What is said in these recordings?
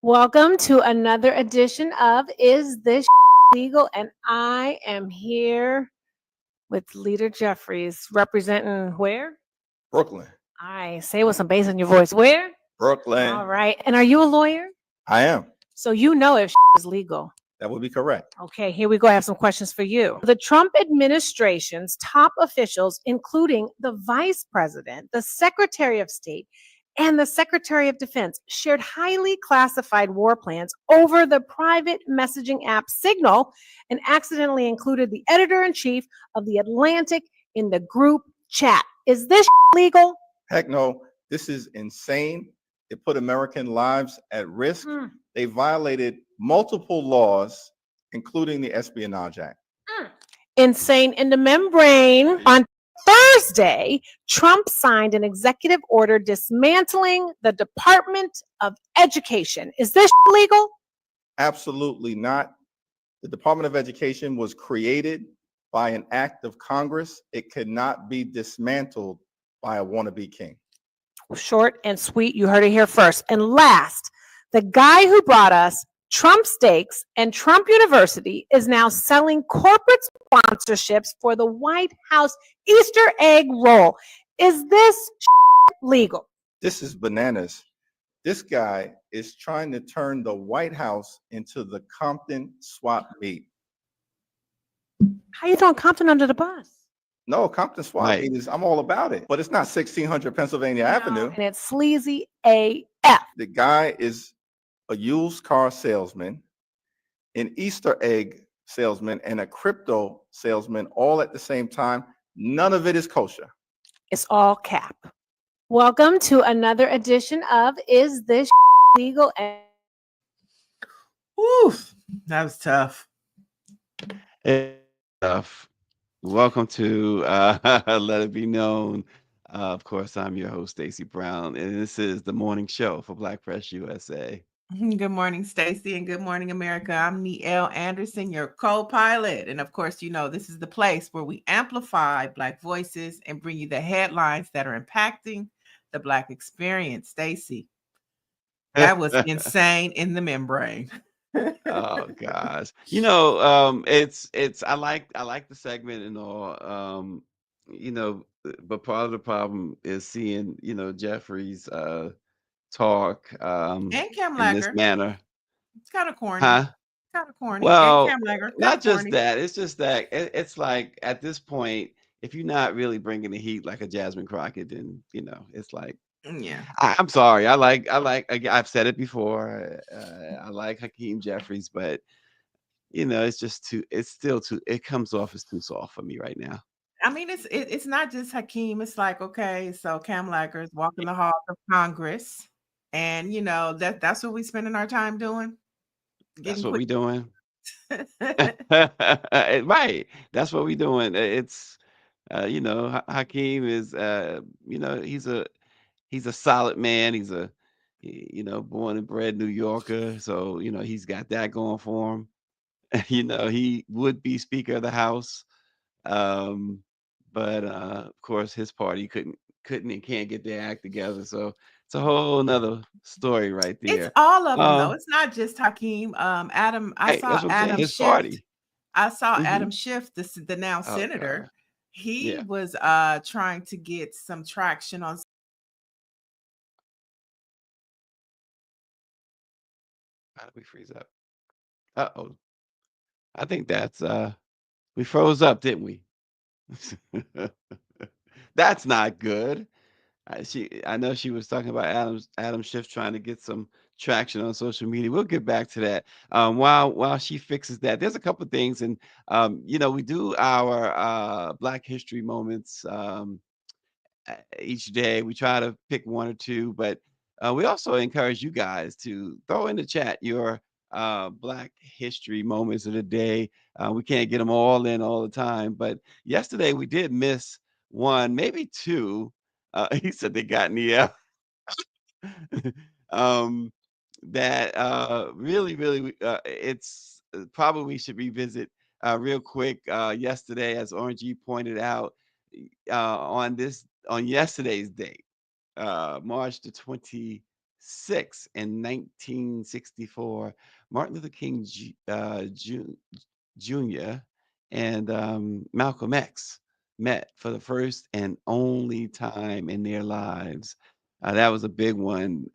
Welcome to another edition of Is This Legal? And I am here with Leader Jeffries, representing where? Brooklyn. I say with some bass in your voice. Where? Brooklyn. All right. And are you a lawyer? I am. So you know if is legal. That would be correct. Okay, here we go. I have some questions for you. The Trump administration's top officials, including the vice president, the secretary of state, and the secretary of defense, shared highly classified war plans over the private messaging app Signal and accidentally included the editor in chief of The Atlantic in the group chat. Is this legal? Heck no. This is insane. It put American lives at risk. They violated multiple laws, including the Espionage Act. Insane in the membrane. On Thursday, Trump signed an executive order dismantling the Department of Education. Is this legal? Absolutely not. The Department of Education was created by an act of Congress. It could not be dismantled by a wannabe king. Short and sweet. You heard it here first. And last, the guy who brought us Trump Steaks and Trump University is now selling corporate sponsorships for the White House Easter egg roll. Is this legal? This is bananas. This guy is trying to turn the White House into the Compton swap meet. How you throwing Compton under the bus? No, Compton swap meet is, I'm all about it. But it's not 1600 Pennsylvania Avenue. And it's sleazy AF. The guy is a used car salesman, an Easter egg salesman, and a crypto salesman all at the same time. None of it is kosher. It's all cap. Welcome to another edition of Is This Legal? Oof, that was tough. It's tough. Welcome to Let It Be Known. Of course, I'm your host, Stacy Brown, and this is the morning show for BlackPressUSA. Good morning, Stacy, and good morning, America. I'm Niele Anderson, your co-pilot. And of course, you know, this is the place where we amplify Black voices and bring you the headlines that are impacting the Black experience. Stacy, that was insane in the membrane. Oh gosh. You know, it's I like the segment and all, you know, but part of the problem is seeing, you know, Jeffrey's talk And Cam in this Lager. manner. It's kind of corny. Huh? Kind of corny. Well, And Cam Lager, not just corny. that. It's just that it's like at this point, if you're not really bringing the heat like a Jasmine Crockett, then you know it's like. Yeah. I'm sorry. I've said it before. I like Hakeem Jeffries, but you know, it's just too. It's still too. It comes off as too soft for me right now. I mean, it's not just Hakeem. It's like, okay, so Cam Lager is walking the halls of Congress, and you know that's what we spending our time doing. That's what we doing. Right. That's what we doing. It's you know, Hakeem is you know, he's a solid man. You know, born and bred New Yorker, so you know he's got that going for him. You know, he would be Speaker of the House, but of course his party couldn't and can't get their act together. So it's a whole nother story right It's there. all of them, though. It's not just Hakeem. Adam, I Right, saw that's what I'm saying. Adam His Schiff. party. I saw Mhm. Adam Schiff, the now Oh senator. God. He Yeah. was trying to get some traction on. How did we freeze up? Uh-oh. I think that's we froze up, didn't we? That's not good. I know she was talking about Adam Schiff trying to get some traction on social media. We'll get back to that. While she fixes that, there's a couple of things, and you know, we do our Black History moments each day. We try to pick one or two, but we also encourage you guys to throw in the chat your Black History moments of the day. We can't get them all in all the time, but yesterday we did miss one, maybe two. He said they got Niele. um, that really, it's probably we should revisit real quick. Yesterday, as Orange E pointed out, on yesterday's date, March the 22nd, 6 in 1964, Martin Luther King Jr. and Malcolm X met for the first and only time in their lives. That was a big one.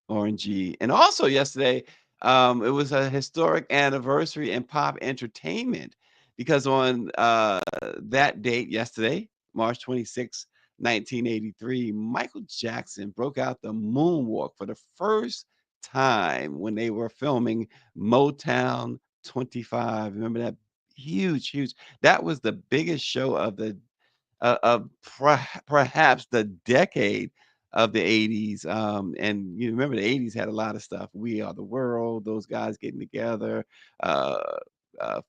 Orangey. And also yesterday, it was a historic anniversary in pop entertainment because on that date yesterday, March 26, 1983, Michael Jackson broke out the moonwalk for the first time when they were filming Motown 25. Remember that? Huge, huge. That was the biggest show of the perhaps the decade of the 80s. And you remember the 80s had a lot of stuff. We Are the World, those guys getting together, uh,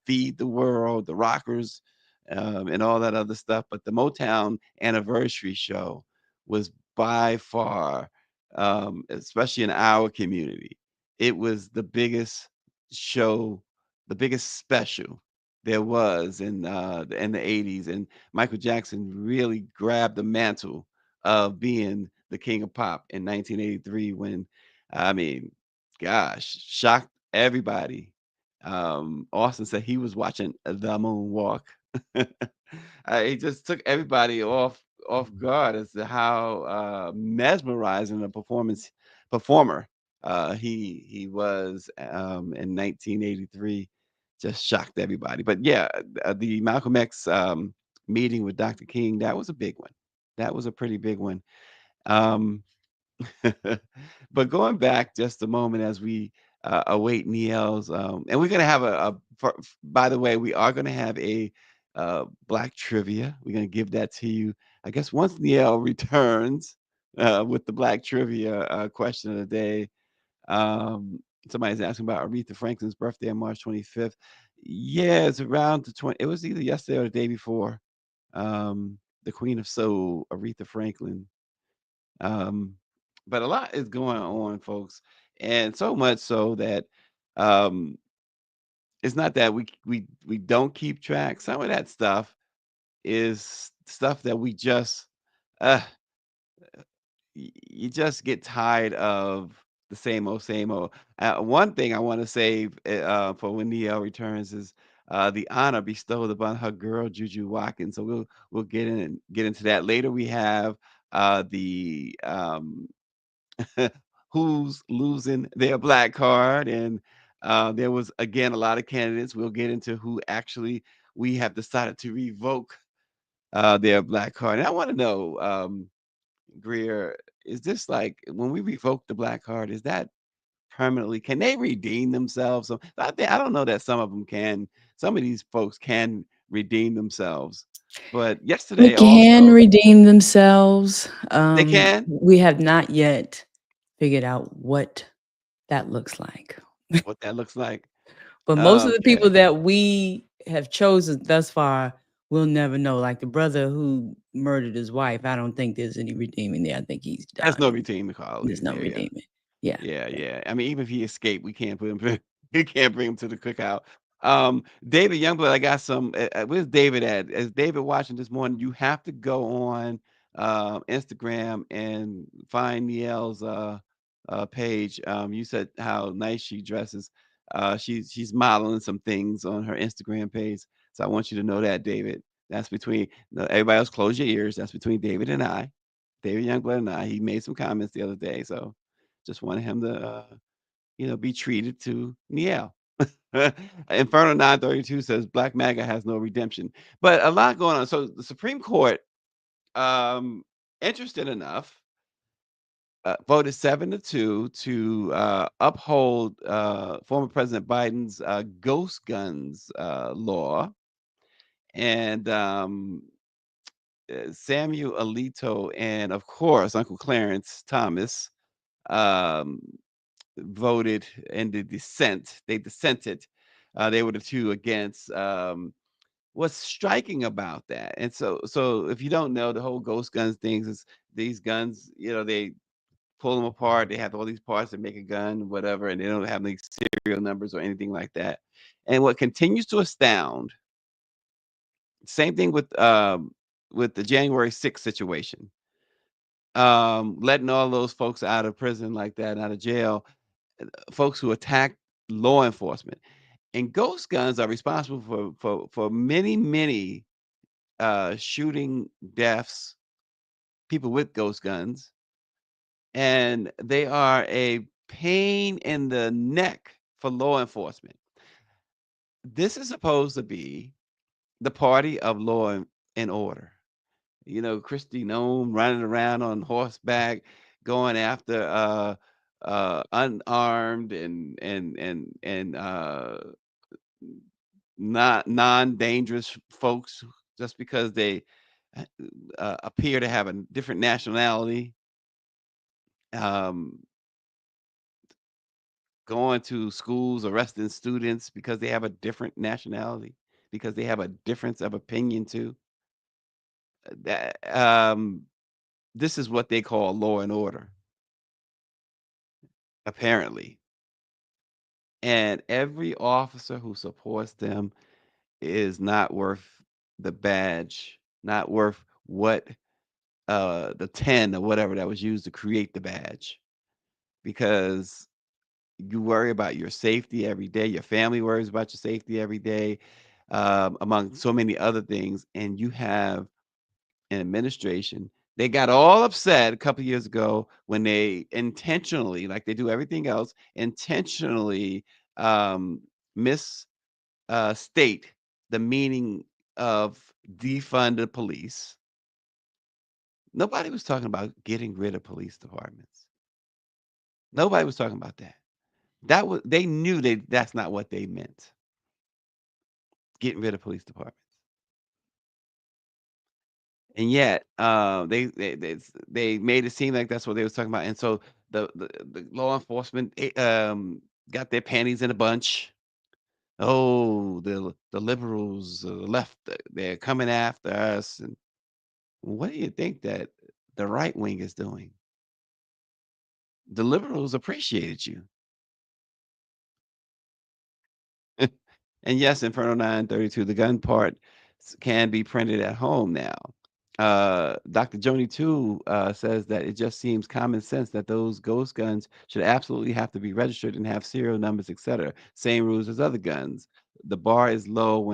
Feed the World, the Rockers, and all that other stuff. But the Motown anniversary show was by far, especially in our community, it was the biggest show, the biggest special there was in the 80s. And Michael Jackson really grabbed the mantle of being the king of pop in 1983 when, I mean, gosh, shocked everybody. Austin said he was watching the moonwalk. He just took everybody off guard as to how mesmerizing a performer he was in 1983. Just shocked everybody. But yeah, the Malcolm X meeting with Dr. King, that was a big one. That was a pretty big one. Um, but going back just a moment as we await Niele's, and we're going to have by the way, we are going to have a Black trivia. We're going to give that to you, I guess, once Niele returns with the Black trivia question of the day. Somebody's asking about Aretha Franklin's birthday on March 25th. Yeah, it's around the 20. It was either yesterday or the day before. The Queen of Soul, Aretha Franklin. Um, but a lot is going on, folks, and so much so that um, it's not that we don't keep track. Some of that stuff is stuff that we just uh, you just get tired of the same old, same old. One thing I want to save for when Niele returns is the honor bestowed upon her girl Juju Watkins. So we'll get into that later. We have the who's losing their black card, and there was again a lot of candidates. We'll get into who actually we have decided to revoke their black card. And I want to know. Greer, is this like when we revoke the black card, is that permanently? Can they redeem themselves? So I don't know that some of them can. Some of these folks can redeem themselves. But They yesterday can also, redeem themselves. they can. We have not yet figured out what that looks like. What that looks like. But most of the people Okay. that we have chosen thus far, we'll never know. Like the brother who murdered his wife, I don't think there's any redeeming there. I think he's There's done. no redeeming quality There's no there. Yeah. redeeming. Yeah. Yeah, yeah. I mean, even if he escaped, we can't put him. We can't bring him to the cookout. David Youngblood, I got some. Where's David at? Is David watching this morning? You have to go on Instagram and find Niele's page. You said how nice she dresses. She's modeling some things on her Instagram page. So I want you to know that, David. That's between everybody else. Close your ears. That's between David and I. David Youngblood and I. He made some comments the other day, so just wanted him to, be treated to Niele. Inferno 932 says Black MAGA has no redemption, but a lot going on. So the Supreme Court, interested enough, voted 7-2 to uphold former President Biden's ghost guns law, and Samuel Alito and of course Uncle Clarence Thomas um, voted in the dissent. They dissented. They were the two against. What's striking about that, and so if you don't know, the whole ghost guns things is these guns. They pull them apart. They have all these parts that make a gun, whatever, and they don't have any serial numbers or anything like that. And what continues to astound, same thing with the January 6th situation. letting all those folks out of prison like that, out of jail, folks who attack law enforcement. And ghost guns are responsible for many shooting deaths, people with ghost guns, and they are a pain in the neck for law enforcement. This is supposed to be the party of law and order. You know, Christy Nome running around on horseback, going after unarmed and not non-dangerous folks just because they uh, appear to have a different nationality. Um, Going to schools, arresting students because they have a different nationality, because they have a difference of opinion too. That this is what they call law and order, apparently. And every officer who supports them is not worth the badge, not worth what the 10 or whatever that was used to create the badge, because you worry about your safety every day, your family worries about your safety every day, among so many other things, and you have an administration. They got all upset a couple years ago when they intentionally, like they do everything else, intentionally um, state the meaning of defund the police. Nobody was talking about getting rid of police departments. Nobody was talking about that. That was they knew that's not what they meant. Getting rid of police departments. And yet, they made it seem like that's what they was talking about. And so the law enforcement got their panties in a bunch. Oh, the liberals, the left, they're coming after us. And what do you think that the right wing is doing? The liberals appreciated you. And yes, Inferno 932, the gun part can be printed at home now. Dr. Joni too says that it just seems common sense that those ghost guns should absolutely have to be registered and have serial numbers, etc. Same rules as other guns. The bar is low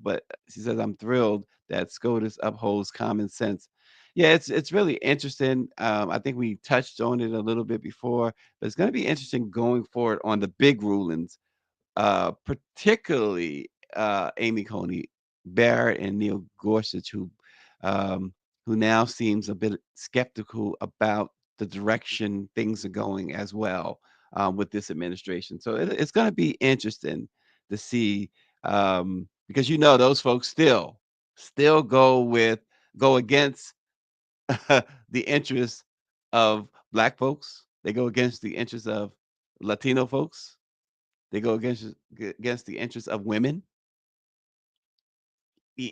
but she says I'm thrilled that SCOTUS upholds common sense. Yeah, it's really interesting. I think we touched on it a little bit before, but it's going to be interesting going forward on the big rulings, particularly Amy Coney Barrett and Neil Gorsuch, um, who now seems a bit skeptical about the direction things are going as well with this administration. So it's going to be interesting to see, because you know those folks still go against the interests of Black folks. They go against the interests of Latino folks. They go against the interests of women,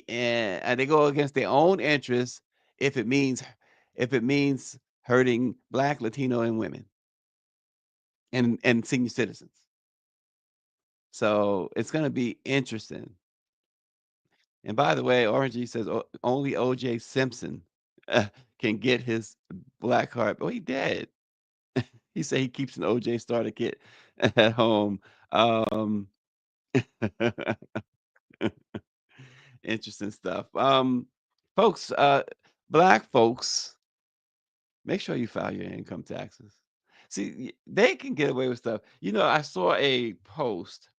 and they go against their own interests if it means if it means hurting Black, Latino, and women and senior citizens. So it's going to be interesting. And by the way, Orangey says only O.J. Simpson can get his Black heart. Oh, he dead. He said he keeps an O.J. starter kit at home. Interesting stuff. Folks, Black folks, make sure you file your income taxes. See, they can get away with stuff. You know, I saw a post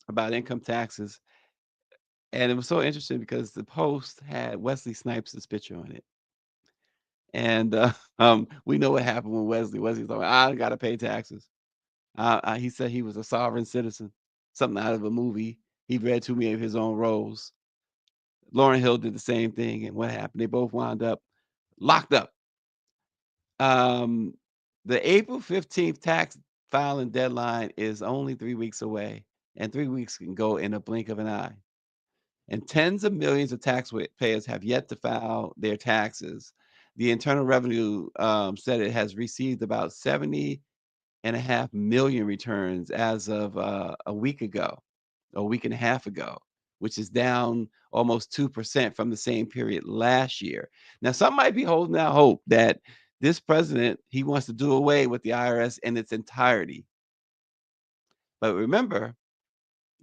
about income taxes, and it was so interesting because the post had Wesley Snipes' picture on it. And we know what happened when Wesley's like, I got to pay taxes. He said he was a sovereign citizen, something out of a movie. He read too many of his own roles. Lauryn Hill did the same thing, and what happened? They both wound up locked up. Um, the April 15th tax filing deadline is only 3 weeks away, and 3 weeks can go in a blink of an eye. And tens of millions of taxpayers have yet to file their taxes. The Internal Revenue said it has received about 70.5 million returns as of a week and a half ago. which is down almost 2% from the same period last year. Now, some might be holding out hope that this president, he wants to do away with the IRS in its entirety. But remember,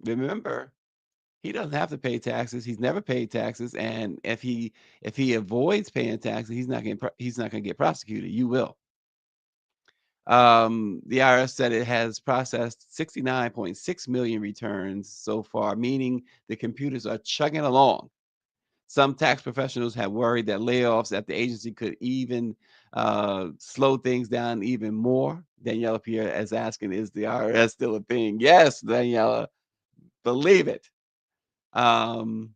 he doesn't have to pay taxes. He's never paid taxes, and if he avoids paying taxes, he's not going to get prosecuted. You will. The IRS said it has processed 69.6 million returns so far, meaning the computers are chugging along. Some tax professionals have worried that layoffs at the agency could even slow things down even more. Daniela Pierre is asking, is the IRS still a thing? Yes, Daniela, believe it. But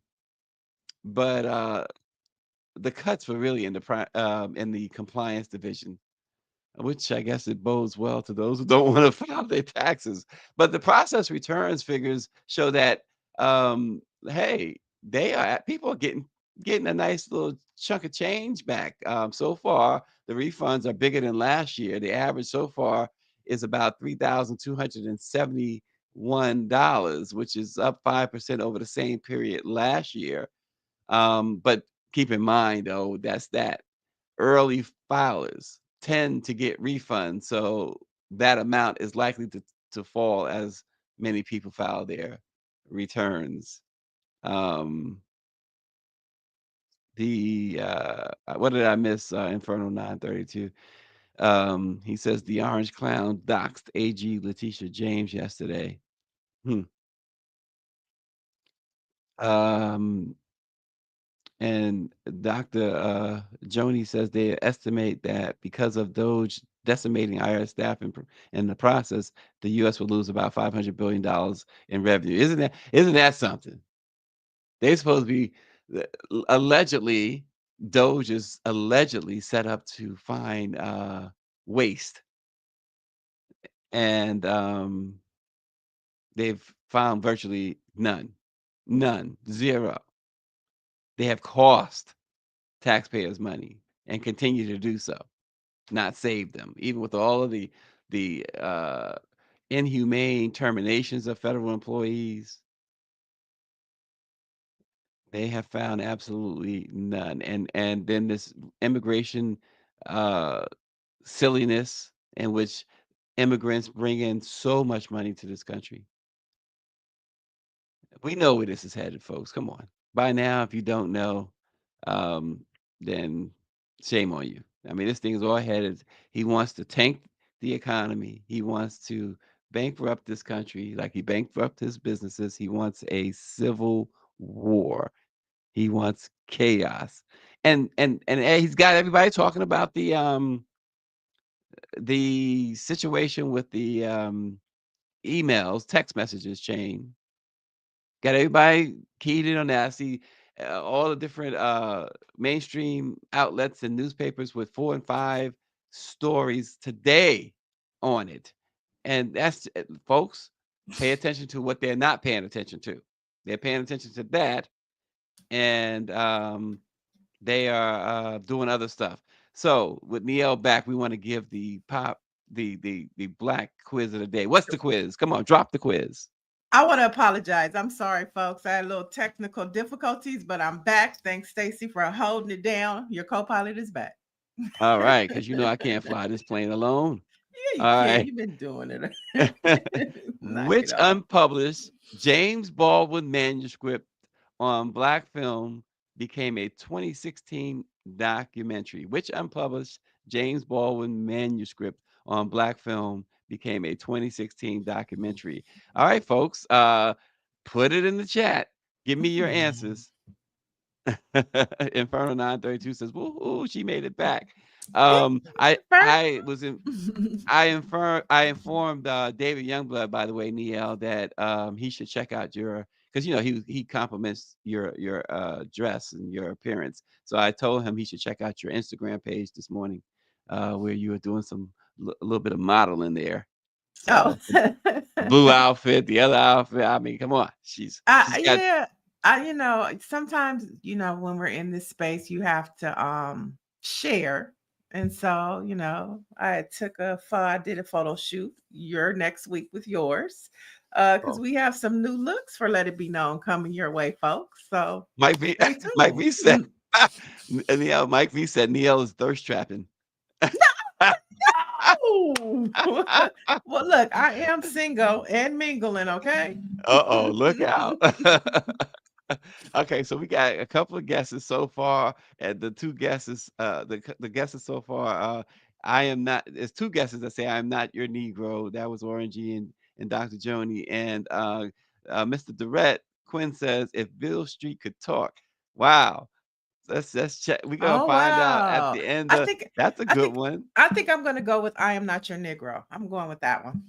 the cuts were really in the compliance division, which I guess it bodes well to those who don't want to file their taxes. But the process returns figures show that hey, people are getting a nice little chunk of change back. So far, the refunds are bigger than last year. The average so far is about $3,271, which is up 5% over the same period last year. But keep in mind, though, that early filers tend to get refunds, so that amount is likely to fall as many people file their returns. What did I miss? Inferno 932. He says the Orange Clown doxed AG Letitia James yesterday. And Dr. Joni says they estimate that because of Doge decimating IRS staff in the process, the U.S. will lose about $500 billion in revenue. Isn't that something? They're supposed to be allegedly, Doge is allegedly set up to find waste, and they've found virtually none, zero. They have cost taxpayers' money and continue to do so, not save them, even with all of the inhumane terminations of federal employees. They have found absolutely none, and then this immigration silliness in which immigrants bring in so much money to this country. We know where this is headed, folks. Come on. By now, if you don't know, then shame on you. I mean, this thing is all headed. He wants to tank the economy. He wants to bankrupt this country like he bankrupted his businesses. He wants a civil war. He wants chaos. And he's got everybody talking about the situation with the emails, text messages chain. Got everybody keyed in on that. I see all the different mainstream outlets and newspapers with 4 and 5 stories today on it. And that's, folks, pay attention to what they're not paying attention to. They're paying attention to that, and they are doing other stuff. So with Niele back, we want to give the black quiz of the day. What's the quiz? Come on, drop the quiz. I want to apologize. I'm sorry, folks. I had a little technical difficulties, but I'm back. Thanks, Stacy, for holding it down. Your co-pilot is back. All right, because you know I can't fly this plane alone. Yeah, you All can. right. You've been doing it. Which unpublished James Baldwin manuscript on black film became a 2016 documentary? Which unpublished James Baldwin manuscript on black film became a 2016 documentary? All right, folks, put it in the chat. Give me your answers. Inferno 932 says, "Woo, she made it back." I informed David Youngblood, by the way, Niele, that he should check out your, because you know he compliments your dress and your appearance. So I told him he should check out your Instagram page this morning, where you were doing a little bit of modeling there. So, blue outfit, the other outfit. I mean, come on, she's got, yeah. Sometimes when we're in this space, you have to share And so, I did a photo shoot. You're next week with yours. Because Oh, we have some new looks for Let It Be Known coming your way, folks. So Mike V. stay Mike tuned. V said. Neil. Mike V said Neil is thirst trapping. Oh, well, look, I am single and mingling, okay? Uh-oh, look out. Okay, so we got a couple of guesses so far, and the two guesses, the guesses so far, I am not. There's two guesses that say I am not your Negro. That was Orangey and Dr. Joni, and Mr. Durrett Quinn says if Bill Street could talk. Wow, let's check. We're gonna Oh, find out at wow. the end. I Of think that's a I good think one. I think I'm gonna go with I Am Not Your Negro. I'm going with that one.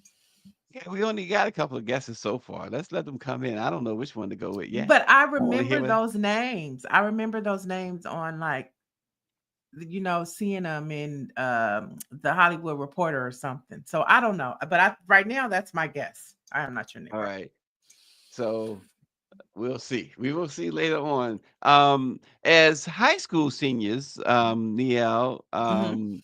Yeah, we only got a couple of guesses so far. Let's let them come in. I don't know which one to go with yet. But I I want to hear remember what. those names. I remember those names on like, seeing them in the Hollywood Reporter or something. So I don't know. But right now that's my guess. I Am Not Your All Negro. right. So we'll see. We will see later on. As high school seniors, Niele, Hmm.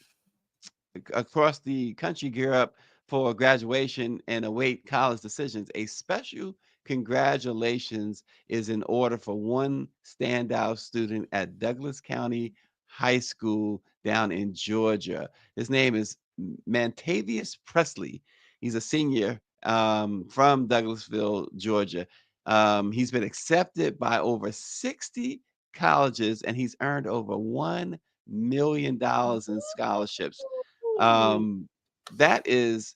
across the country gear up for graduation and await college decisions, a special congratulations is in order for one standout student at Douglas County High School down in Georgia. His name is Mantavius Presley. He's a senior from Douglasville, Georgia. He's been accepted by over 60 colleges and he's earned over $1 million in scholarships. Ooh. Um, that is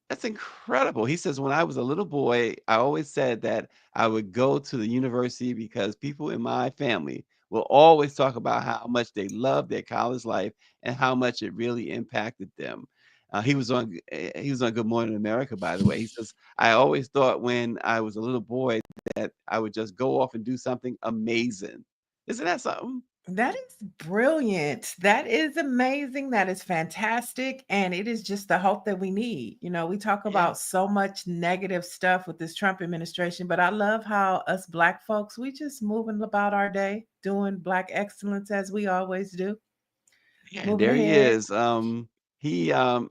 that's incredible. He says, when I was a little boy, I always said that I would go to the university because people in my family will always talk about how much they loved their college life and how much it really impacted them. He was on Good Morning America, by the way. He says, I always thought when I was a little boy that I would just go off and do something amazing. Isn't that something? That is brilliant. That is amazing. That is fantastic. And it is just the hope that we need. We talk Yeah. about so much negative stuff with this Trump administration, but I love how us Black folks, we just moving about our day, doing Black excellence as we always do, Yeah, and moving there he ahead. is.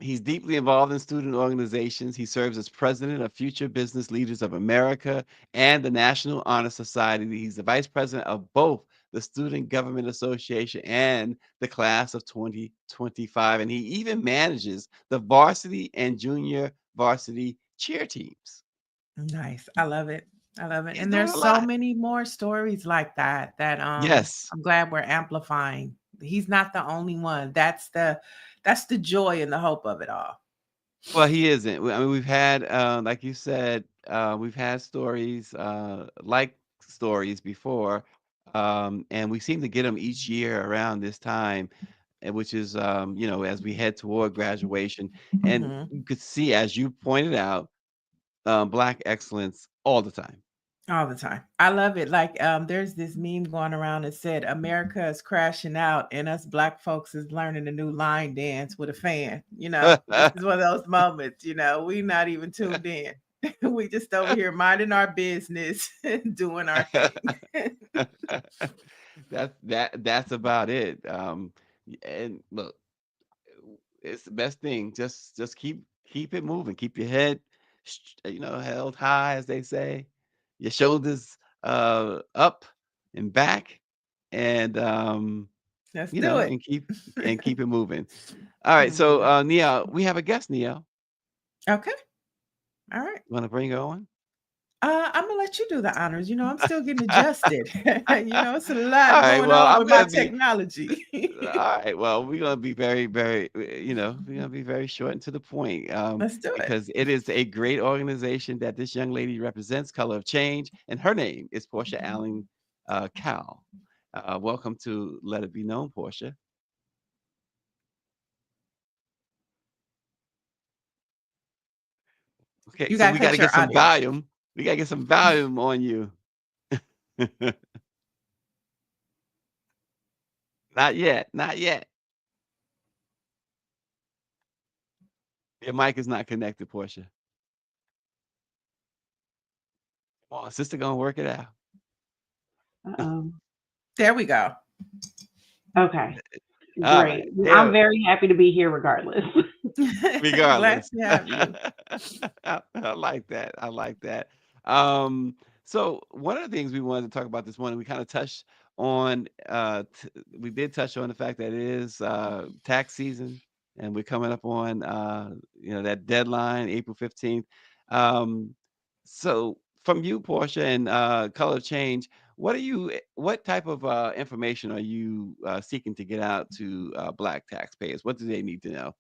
He's deeply involved in student organizations. He serves as president of Future Business Leaders of America and the National Honor Society. He's the vice president of both the Student Government Association and the class of 2025. And he even manages the varsity and junior varsity cheer teams. Nice. I love it. I love it. He's And doing there's a so lot. many more stories like that Yes. I'm glad we're amplifying. He's not the only one. That's the joy and the hope of it all. Well, he isn't. I mean, we've had, like you said, we've had stories like stories before, and we seem to get them each year around this time, which is, as we head toward graduation. And Mhm. you could see, as you pointed out, Black excellence all the time. All the time. I love it. Like, there's this meme going around that said, America is crashing out and us Black folks is learning a new line dance with a fan. This is one of those moments, we not even tuned in. We just over here minding our business and doing our thing. That's about it. And look, it's the best thing. Just keep it moving. Keep your head, held high, as they say. Your shoulders up and back, and Let's do it. and keep it moving. All right. Moving So, it. Nia, we have a guest. Nia, Okay. All right. want to bring her on? I'm gonna let you do the honors. I'm still getting adjusted. It's a All lot right. going Well, on I'm with my gonna be. technology. All right. Well, we're gonna be very, very, we're gonna be very short and to the point, Let's do it. because it is a great organization that this young lady represents, Color of Change, and her name is Portia Allen Cow. Welcome to Let It Be Known, Portia. Okay, You so gotta we got to cut get your some audio. volume. We got to get some volume on you. Not yet. Not yet. Your mic is not connected, Portia. Come on, sister, gonna work it out. Uh-oh. There we go. Okay. All Great. right. I'm very happy to be here regardless. Glad Regardless. to have you. I like that. I like that. Um, so one of the things we wanted to talk about this morning, we kind of touched on, we did touch on the fact that it is tax season, and we're coming up on that deadline, April 15th. Um, so from you, Portia, and Color Change, what type of information are you seeking to get out to Black taxpayers? What do they need to know?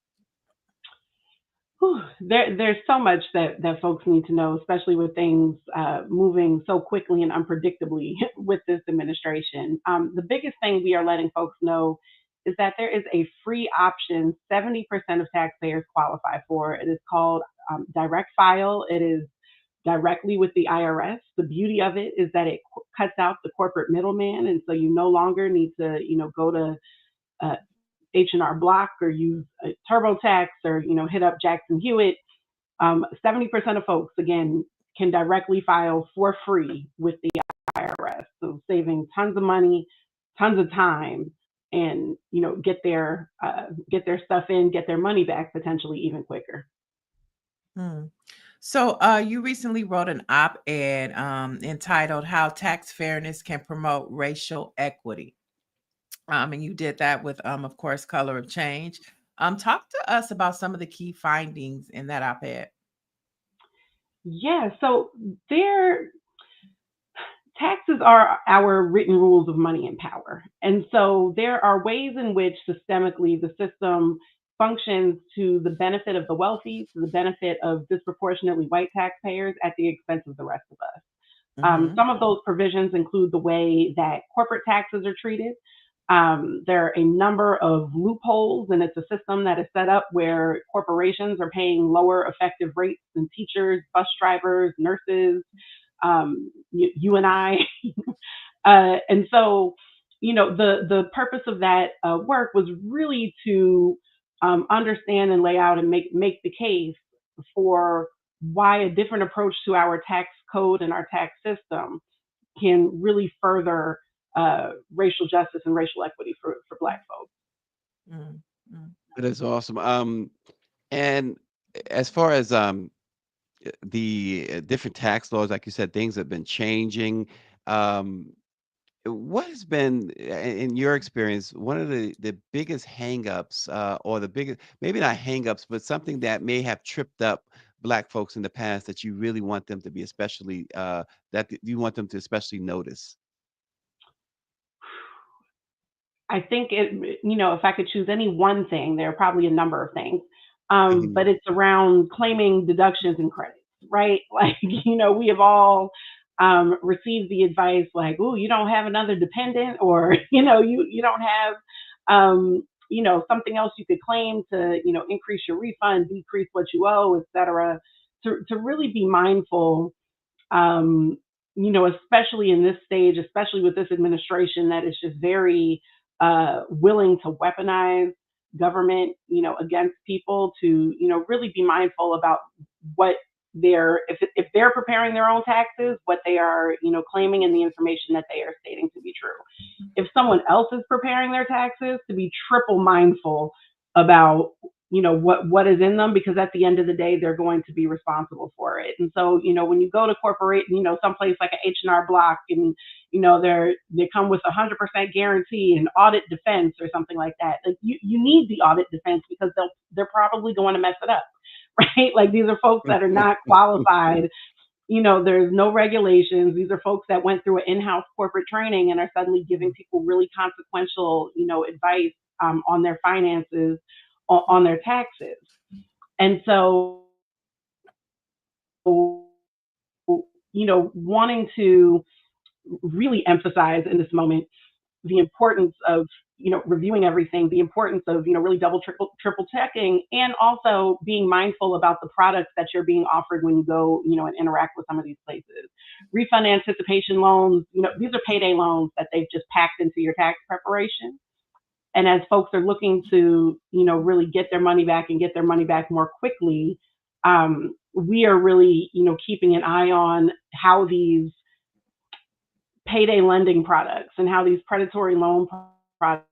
Whew, there's so much that folks need to know, especially with things moving so quickly and unpredictably with this administration. The biggest thing we are letting folks know is that there is a free option 70% of taxpayers qualify for. It is called Direct File. It is directly with the IRS. The beauty of it is that it cuts out the corporate middleman, and so you no longer need to, go to uh, H&R Block or use TurboTax or hit up Jackson Hewitt. 70% of folks again can directly file for free with the IRS, so saving tons of money, tons of time, and get their stuff in, get their money back potentially even quicker. Hmm. So, you recently wrote an op-ed entitled "How Tax Fairness Can Promote Racial Equity," and you did that with, of course, Color of Change. Talk to us about some of the key findings in that op-ed. Yeah, so there taxes are our written rules of money and power. And so there are ways in which systemically the system functions to the benefit of the wealthy, to the benefit of disproportionately white taxpayers at the expense of the rest of us. Mhm. Some of those provisions include the way that corporate taxes are treated. There are a number of loopholes, and it's a system that is set up where corporations are paying lower effective rates than teachers, bus drivers, nurses, you and I. And so, the purpose of that work was really to understand and lay out and make the case for why a different approach to our tax code and our tax system can really further racial justice and racial equity for Black folks. Mm, mm. That is awesome. And as far as the different tax laws, like you said, things have been changing. Um, what has been, in your experience, one of the biggest hangups, or the biggest, maybe not hangups, but something that may have tripped up Black folks in the past that you really want them to be especially, that you want them to especially notice? I think if I could choose any one thing, there are probably a number of things, Mhm. but it's around claiming deductions and credits, right? Like, we have all received the advice like, "Oh, you don't have another dependent," or you don't have, something else you could claim to, increase your refund, decrease what you owe, et cetera. To really be mindful, um, especially in this stage, especially with this administration that is just very willing to weaponize government, against people, to, really be mindful about what if they're preparing their own taxes, what they are, claiming, and the information that they are stating to be true. If someone else is preparing their taxes, to be triple mindful about what is in them, because at the end of the day they're going to be responsible for it. And so when you go to corporate, someplace like an H&R Block, and they come with 100% guarantee and audit defense or something like that, like you need the audit defense, because they're probably going to mess it up. Right? Like, these are folks that are not qualified. There's no regulations. These are folks that went through an in-house corporate training and are suddenly giving people really consequential, advice on their finances, on their taxes. And so, wanting to really emphasize in this moment the importance of reviewing everything, the importance of really double, triple checking, and also being mindful about the products that you're being offered when you go and interact with some of these places. Refund anticipation loans, these are payday loans that they've just packed into your tax preparation. And as folks are looking to really get their money back and get their money back more quickly, we are really keeping an eye on how these payday lending products and how these predatory loan products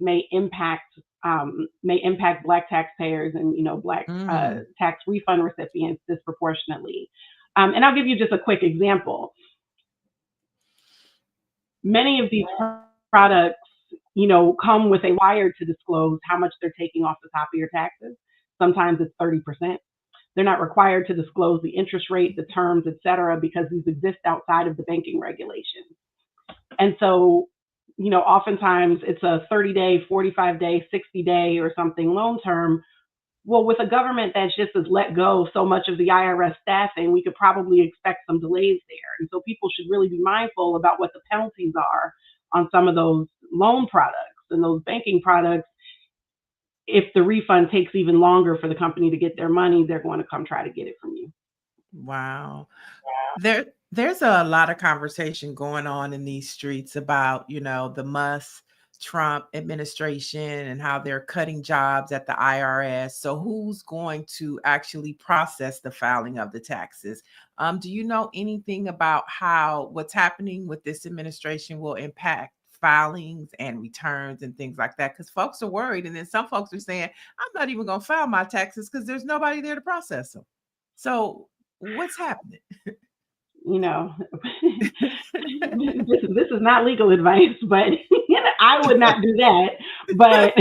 may impact Black taxpayers and Black tax refund recipients disproportionately. And I'll give you just a quick example. Many of these products, come with a required to disclose how much they're taking off the top of your taxes. Sometimes it's 30%. They're not required to disclose the interest rate, the terms, et cetera, because these exist outside of the banking regulations. And so, oftentimes it's a 30-day, 45-day, 60-day or something loan term. Well, with a government that's just has let go so much of the IRS staffing, we could probably expect some delays there. And so people should really be mindful about what the penalties are on some of those loan products and those banking products. If the refund takes even longer for the company to get their money, they're going to come try to get it from you. Wow. There's a lot of conversation going on in these streets about, the Musk Trump administration and how they're cutting jobs at the IRS. So who's going to actually process the filing of the taxes? Do you know anything about how what's happening with this administration will impact filings and returns and things like that? Because folks are worried. And then some folks are saying, I'm not even going to file my taxes because there's nobody there to process them. So what's happening? This is not legal advice, but I would not do that. But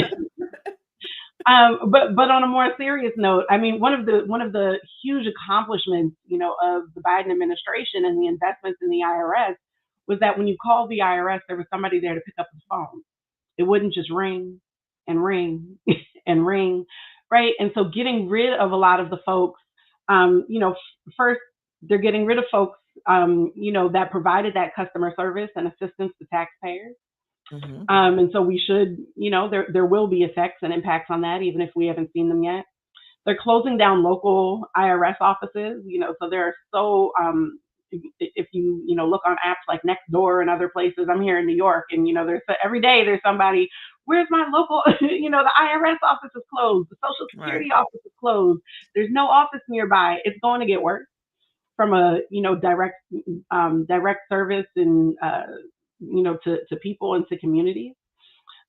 but on a more serious note, I mean, one of the huge accomplishments, of the Biden administration and the investments in the IRS was that when you called the IRS, there was somebody there to pick up the phone. It wouldn't just ring and ring and ring, right? And so getting rid of a lot of the folks, first they're getting rid of folks, that provided that customer service and assistance to taxpayers. Mm-hmm. And so we should, there will be effects and impacts on that, even if we haven't seen them yet. They're closing down local IRS offices, so there are if you look on apps like Nextdoor and other places. I'm here in New York, and there's every day there's somebody. Where's my local? The IRS office is closed. The Social Security office is closed. There's no office nearby. It's going to get worse from a direct service and to people and to communities.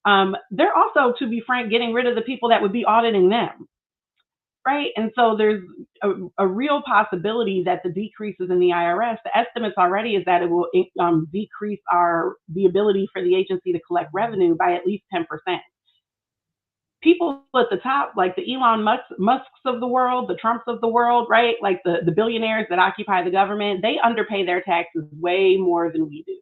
They're also, to be frank, getting rid of the people that would be auditing them. Right. And so there's a real possibility that the decreases in the IRS, the estimates already is that it will decrease the ability for the agency to collect revenue by at least 10%. People at the top, like the Elon Musks of the world, the Trumps of the world, right? Like the billionaires that occupy the government, they underpay their taxes way more than we do.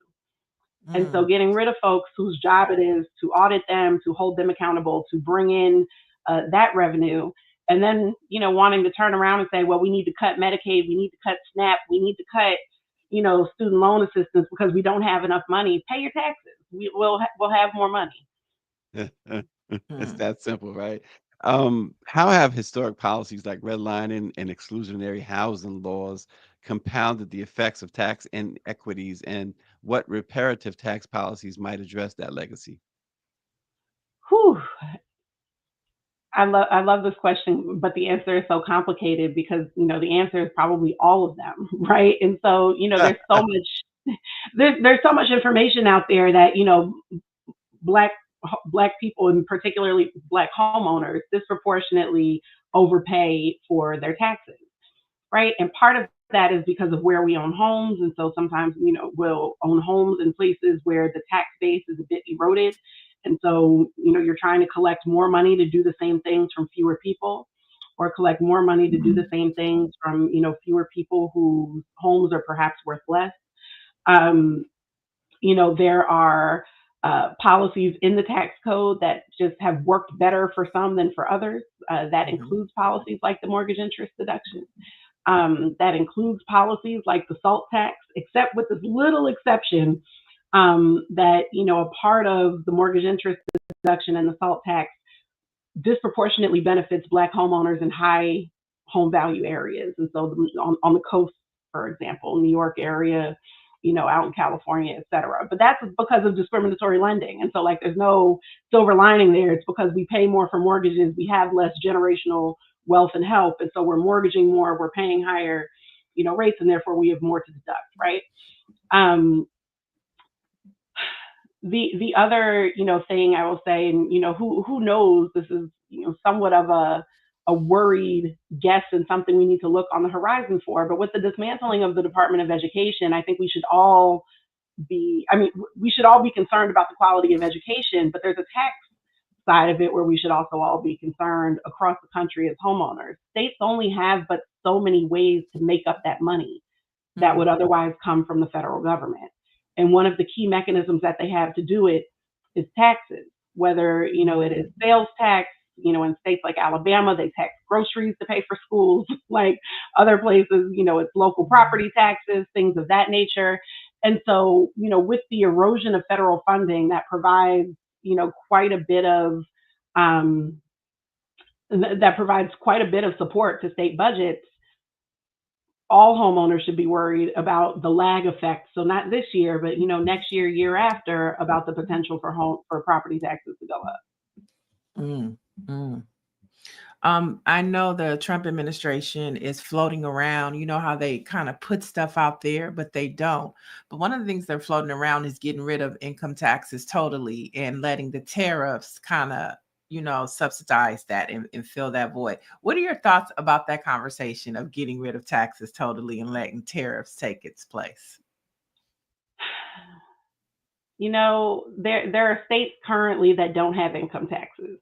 And so getting rid of folks whose job it is to audit them, to hold them accountable, to bring in that revenue, and then, wanting to turn around and say, well, we need to cut Medicaid, we need to cut SNAP, we need to cut, student loan assistance because we don't have enough money. Pay your taxes. We'll have more money. It's that simple, right? How have historic policies like redlining and exclusionary housing laws compounded the effects of tax inequities, and what reparative tax policies might address that legacy? Whew. I love this question, but the answer is so complicated because, the answer is probably all of them, right? And so, there's so much, there's so much information out there that, Black people, and particularly Black homeowners, disproportionately overpay for their taxes, right? And part of that is because of where we own homes. And so sometimes, we'll own homes in places where the tax base is a bit eroded. And so, you're trying to collect more money to do the same things from fewer people, or collect more money to do the same things from, fewer people whose homes are perhaps worth less. There are policies in the tax code that just have worked better for some than for others. That includes policies like the mortgage interest deduction. That includes policies like the SALT tax, except with this little exception that, a part of the mortgage interest deduction and the SALT tax disproportionately benefits Black homeowners in high home value areas. And so on the coast, for example, New York area, out in California, et cetera. But that's because of discriminatory lending. And so there's no silver lining there. It's because we pay more for mortgages. We have less generational wealth and help. And so we're mortgaging more, we're paying higher, rates, and therefore we have more to deduct, right? the other, thing I will say, and who knows, this is somewhat of a worried guess and something we need to look on the horizon for. But with the dismantling of the Department of Education, I think we should all be concerned about the quality of education, but there's a tax side of it where we should also all be concerned across the country as homeowners. States only have but so many ways to make up that money that would otherwise come from the federal government. And one of the key mechanisms that they have to do it is taxes, whether, it is sales tax, in states like Alabama, they tax groceries to pay for schools, like other places, it's local property taxes, things of that nature. And so, with the erosion of federal funding that provides, quite a bit of, support to state budgets, all homeowners should be worried about the lag effect. So not this year, but next year, year after, about the potential for property taxes to go up. I know the Trump administration is floating around. You know how they kind of put stuff out there, but they don't. But one of the things they're floating around is getting rid of income taxes totally and letting the tariffs kind of subsidize that and fill that void. What are your thoughts about that conversation of getting rid of taxes totally and letting tariffs take its place? There are states currently that don't have income taxes.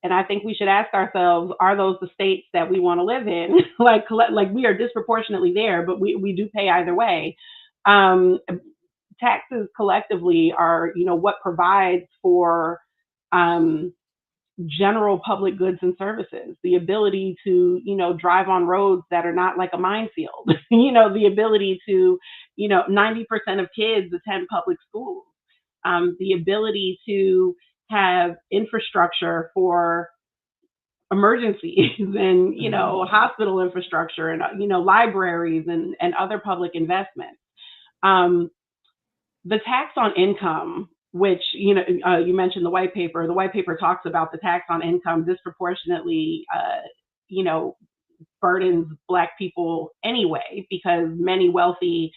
And I think we should ask ourselves, are those the states that we want to live in? like we are disproportionately there, but we do pay either way. Taxes collectively are, what provides for general public goods and services, the ability to, drive on roads that are not like a minefield, the ability to, 90% of kids attend public schools, the ability to have infrastructure for emergencies and, hospital infrastructure and, libraries and other public investments. The tax on income, which, you mentioned the white paper. The white paper talks about the tax on income disproportionately, burdens Black people anyway, because many wealthy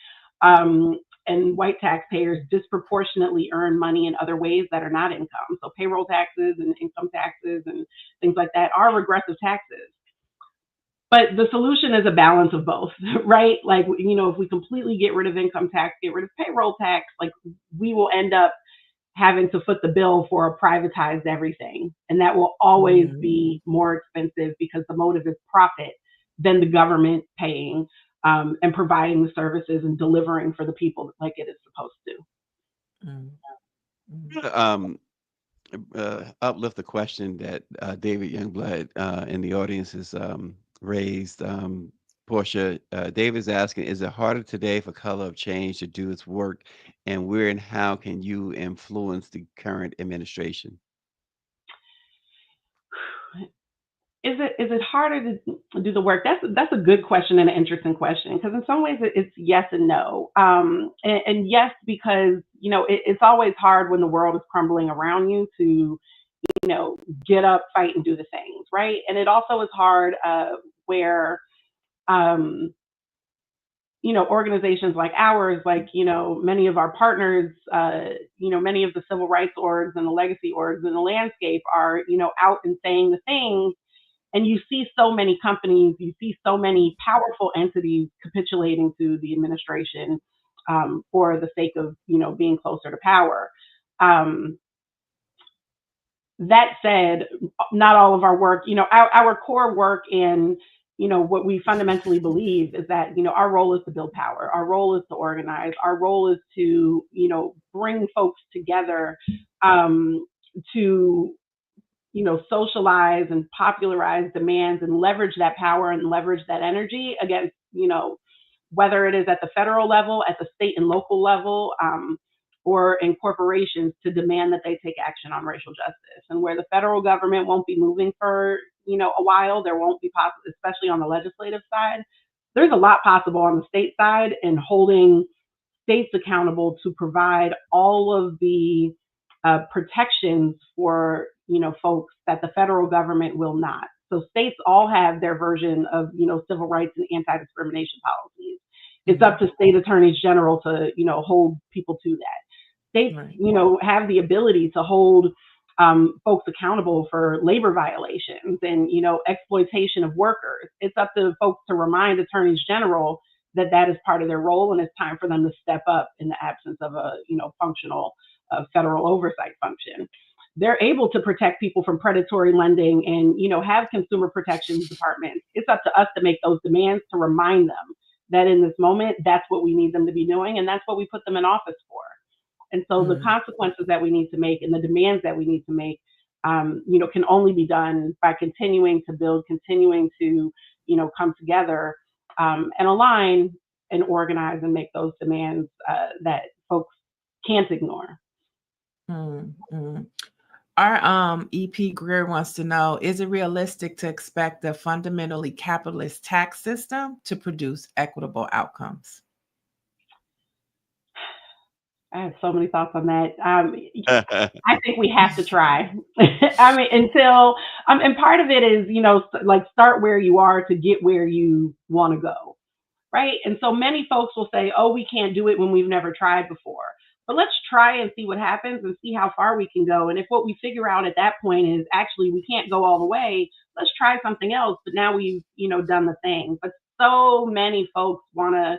and white taxpayers disproportionately earn money in other ways that are not income. So payroll taxes and income taxes and things like that are regressive taxes. But the solution is a balance of both, right? Like, if we completely get rid of income tax, get rid of payroll tax, like we will end up having to foot the bill for a privatized everything. And that will always be more expensive because the motive is profit than the government paying and providing the services and delivering for the people like it is supposed to. Uplift the question that David Youngblood in the audience has raised. Portia, David's asking, is it harder today for Color of Change to do its work, and where and how can you influence the current administration? Is it harder to do the work? That's a good question and an interesting question, because in some ways it's yes and no. And yes, because it's always hard when the world is crumbling around you to get up, fight, and do the things, right? And it also is hard where organizations like ours, like many of our partners, many of the civil rights orgs and the legacy orgs in the landscape are out and saying the things. And you see so many companies, you see so many powerful entities capitulating to the administration for the sake of, being closer to power. That said, not all of our work, our core work in, what we fundamentally believe is that, our role is to build power. Our role is to organize. Our role is to, bring folks together to, socialize and popularize demands and leverage that power and leverage that energy against, whether it is at the federal level, at the state and local level, or in corporations to demand that they take action on racial justice. And where the federal government won't be moving for, a while, there won't be possible, especially on the legislative side. There's a lot possible on the state side in holding states accountable to provide all of the protections for, folks that the federal government will not. So states all have their version of, civil rights and anti-discrimination policies. It's up to state attorneys general to, hold people to that. States, Right. have the ability to hold folks accountable for labor violations and, exploitation of workers. It's up to folks to remind attorneys general that that is part of their role, and it's time for them to step up in the absence of a, functional federal oversight function. They're able to protect people from predatory lending and, have consumer protections departments. It's up to us to make those demands, to remind them that in this moment, that's what we need them to be doing, and that's what we put them in office for. And so the consequences that we need to make and the demands that we need to make, can only be done by continuing to build, continuing to, come together and align and organize and make those demands that folks can't ignore. Mm-hmm. Our EP Greer wants to know, is it realistic to expect a fundamentally capitalist tax system to produce equitable outcomes? I have so many thoughts on that. I think we have to try. I mean, until, and part of it is, like start where you are to get where you want to go, right? And so many folks will say, oh, we can't do it when we've never tried before. But let's try and see what happens and see how far we can go. And if what we figure out at that point is actually we can't go all the way, let's try something else. But now we've, done the thing. But so many folks want to,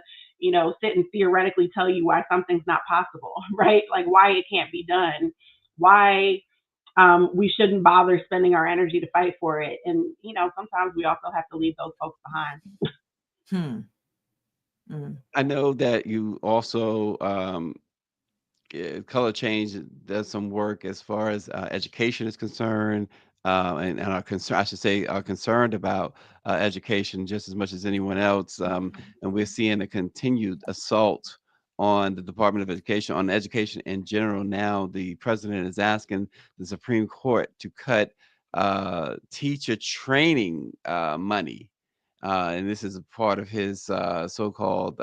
sit and theoretically tell you why something's not possible, right? Like why it can't be done, why we shouldn't bother spending our energy to fight for it. And, sometimes we also have to leave those folks behind. I know that you also Color Change does some work as far as education is concerned, and are concerned, I should say, are concerned about education just as much as anyone else. And we're seeing a continued assault on the Department of Education, on education in general. Now, the president is asking the Supreme Court to cut teacher training money. And this is a part of his so-called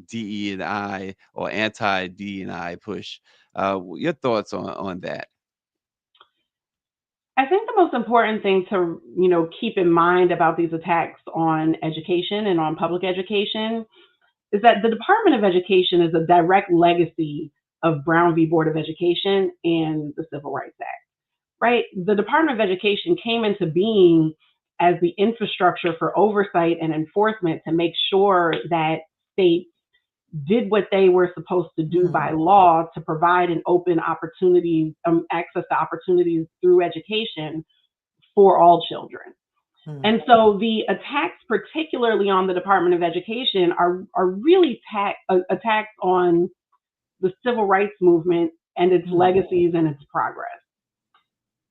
DE&I or anti-DE&I push. Your thoughts on that? I think the most important thing to, keep in mind about these attacks on education and on public education is that the Department of Education is a direct legacy of Brown v. Board of Education and the Civil Rights Act, right? The Department of Education came into being as the infrastructure for oversight and enforcement to make sure that states did what they were supposed to do by law to provide an open opportunity, access to opportunities through education for all children. And so the attacks, particularly on the Department of Education, are really attacks on the civil rights movement and its legacies and its progress.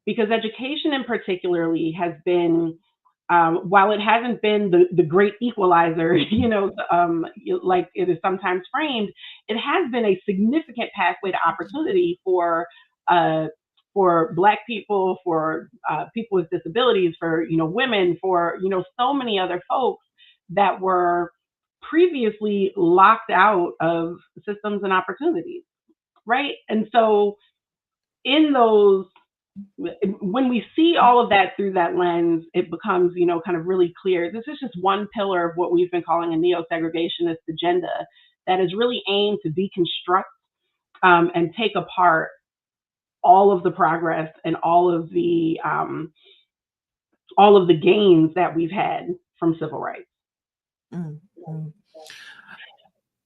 Because education in particularly has been, while it hasn't been the great equalizer, like it is sometimes framed, it has been a significant pathway to opportunity for Black people, for people with disabilities, for women, for so many other folks that were previously locked out of systems and opportunities, right? And so in those, when we see all of that through that lens, it becomes, kind of really clear. This is just one pillar of what we've been calling a neo-segregationist agenda that is really aimed to deconstruct and take apart all of the progress and all of the gains that we've had from civil rights.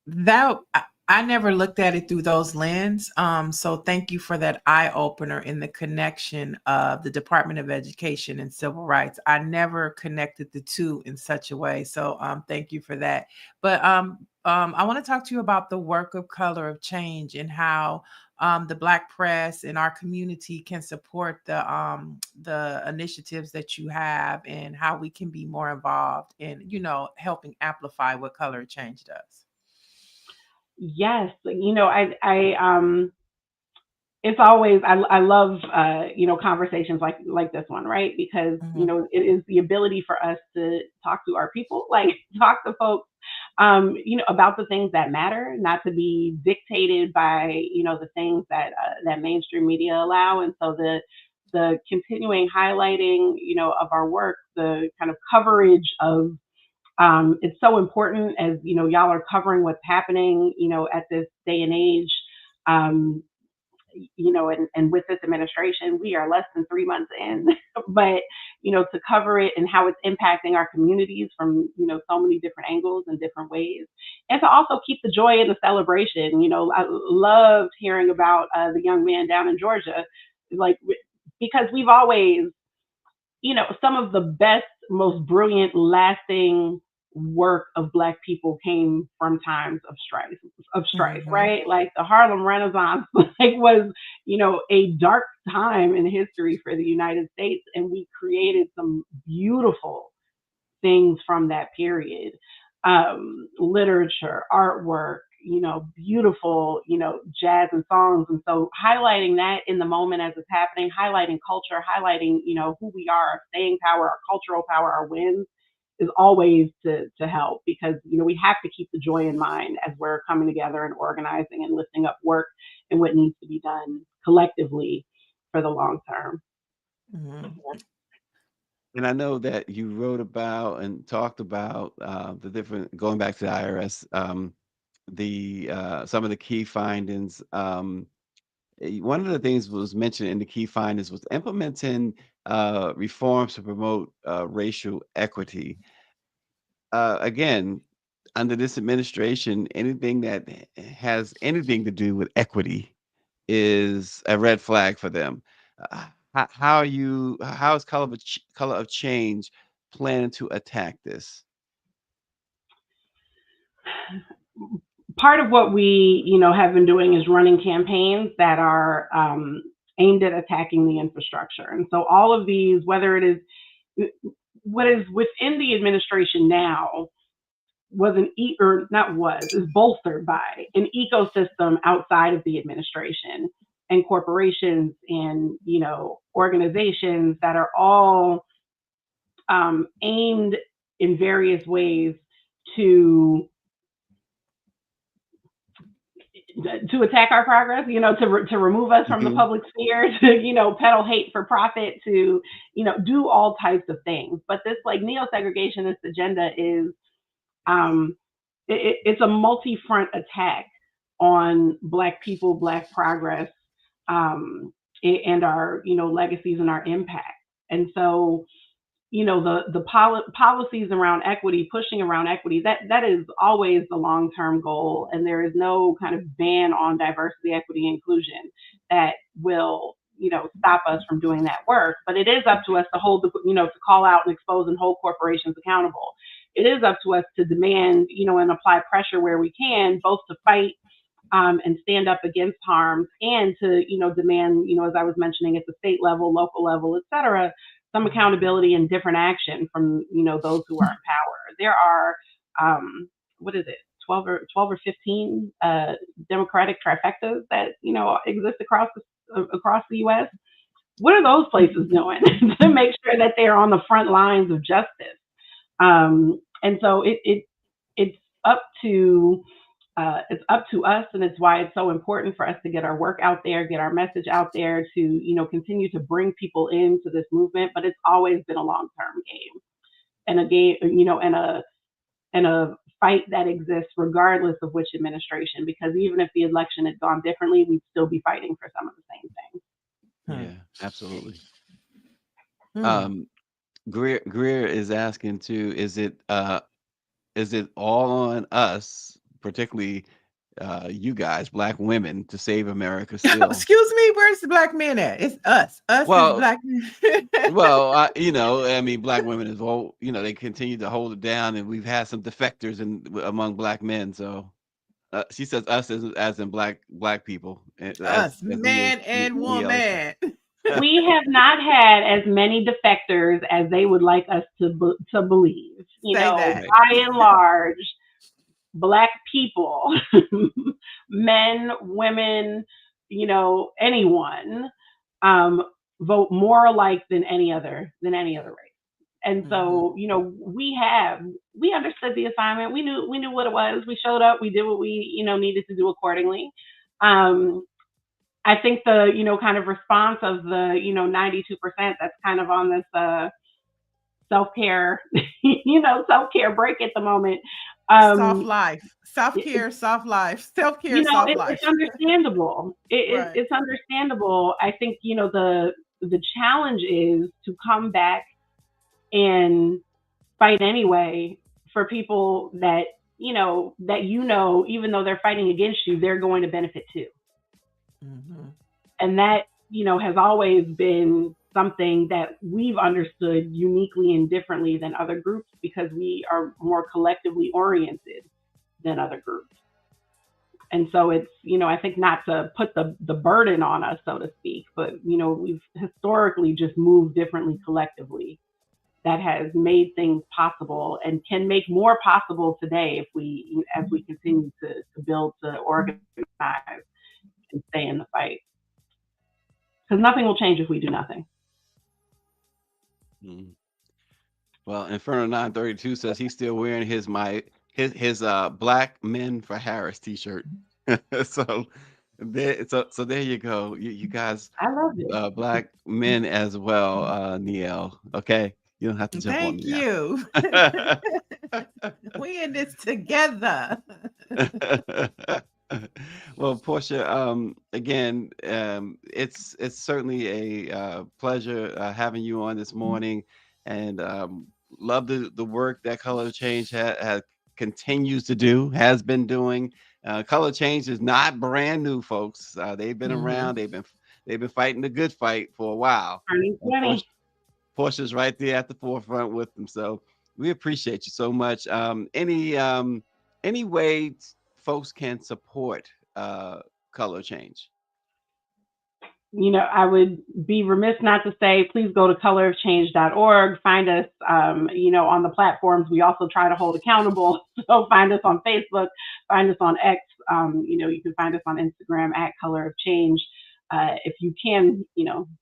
That I never looked at it through those lens. So thank you for that eye opener in the connection of the Department of Education and civil rights. I never connected the two in such a way. So thank you for that. But I want to talk to you about the work of Color of Change and how the Black press and our community can support the initiatives that you have and how we can be more involved in, helping amplify what Color of Change does. Yes, it's always, I love, conversations like this one, right? Because, it is the ability for us to talk to our people, like talk to folks, about the things that matter, not to be dictated by, the things that mainstream media allow. And so the continuing highlighting, of our work, the kind of coverage of, it's so important as, y'all are covering what's happening, at this day and age, And with this administration, we are less than 3 months in, but, to cover it and how it's impacting our communities from, so many different angles and different ways. And to also keep the joy in the celebration. I loved hearing about the young man down in Georgia, because we've always, some of the best, most brilliant, lasting work of Black people came from times of strife, right? Like the Harlem Renaissance was, a dark time in history for the United States, and we created some beautiful things from that period. Literature, artwork, beautiful, jazz and songs. And so highlighting that in the moment as it's happening, highlighting culture, highlighting, who we are, our staying power, our cultural power, our wins, is always to help, because, we have to keep the joy in mind as we're coming together and organizing and lifting up work and what needs to be done collectively for the long term. And I know that you wrote about and talked about the different, going back to the IRS, some of the key findings. One of the things was mentioned in the key findings was implementing reforms to promote racial equity. Again, under this administration, anything that has anything to do with equity is a red flag for them. How is Color of Change planning to attack this? Part of what we, have been doing is running campaigns that are aimed at attacking the infrastructure. And so all of these, whether it is what is within the administration now, is bolstered by an ecosystem outside of the administration and corporations and, organizations that are all aimed in various ways to attack our progress, to remove us from the public sphere, to, peddle hate for profit, to, do all types of things. But this neo-segregationist agenda is, it's a multi-front attack on Black people, Black progress, and our, legacies and our impact. And so, the policies around equity, pushing around equity, that is always the long-term goal. And there is no kind of ban on diversity, equity, inclusion that will, stop us from doing that work. But it is up to us to to call out and expose and hold corporations accountable. It is up to us to demand, and apply pressure where we can, both to fight and stand up against harms, and to, demand, as I was mentioning, at the state level, local level, et cetera, some accountability and different action from, those who are in power. There are, 12 or 15 Democratic trifectas that, exist across the U.S. What are those places doing to make sure that they're on the front lines of justice? And so it's up to us, and it's why it's so important for us to get our work out there, get our message out there, to continue to bring people into this movement. But it's always been a long-term game, and a game, and a fight that exists regardless of which administration. Because even if the election had gone differently, we'd still be fighting for some of the same things. Yeah, absolutely. Greer is asking too, is it all on us, particularly you guys, Black women, to save America still? Excuse me, where's the Black men at? It's us. Us is Black men. Well, Black women as well, they continue to hold it down, and we've had some defectors among Black men. So she says us as in Black people. Us, man and woman. We have not had as many defectors as they would like us to believe. By and large, Black people, men, women, anyone, vote more alike than any other race. And so, we understood the assignment. We knew what it was. We showed up. We did what we, needed to do accordingly. I think the, kind of response of the, 92% that's kind of on this self-care, self-care break at the moment, Soft Um, life, self-care, soft life, self-care, you know, soft it's life. understandable. Right. It's understandable. I think, you know, the challenge is to come back and fight anyway for people that, even though they're fighting against you, they're going to benefit too. Mhm. And that, has always been something that we've understood uniquely and differently than other groups because we are more collectively oriented than other groups. And so it's, I think not to put the burden on us, so to speak, but, we've historically just moved differently collectively. That has made things possible and can make more possible today as we continue to build, to organize and stay in the fight. Because nothing will change if we do nothing. Mhm. Well, Inferno 932 says he's still wearing his Black Men for Harris t-shirt. so there you go. You guys, I love it. black men as well, Niele. Okay, you don't have to jump on Thank me now. you. We in this together. Well, Portia, again, it's certainly a pleasure having you on this morning, and love the work that Color Change continues to do, has been doing. Color Change is not brand new, folks. They've been around. They've been fighting the good fight for a while. And 2020. Portia's right there at the forefront with them. So we appreciate you so much. Any way folks can support Color Change? I would be remiss not to say, please go to ColorofChange.org. Find us, on the platforms we also try to hold accountable. So find us on Facebook, find us on X. You can find us on Instagram at Color of Change. If you can,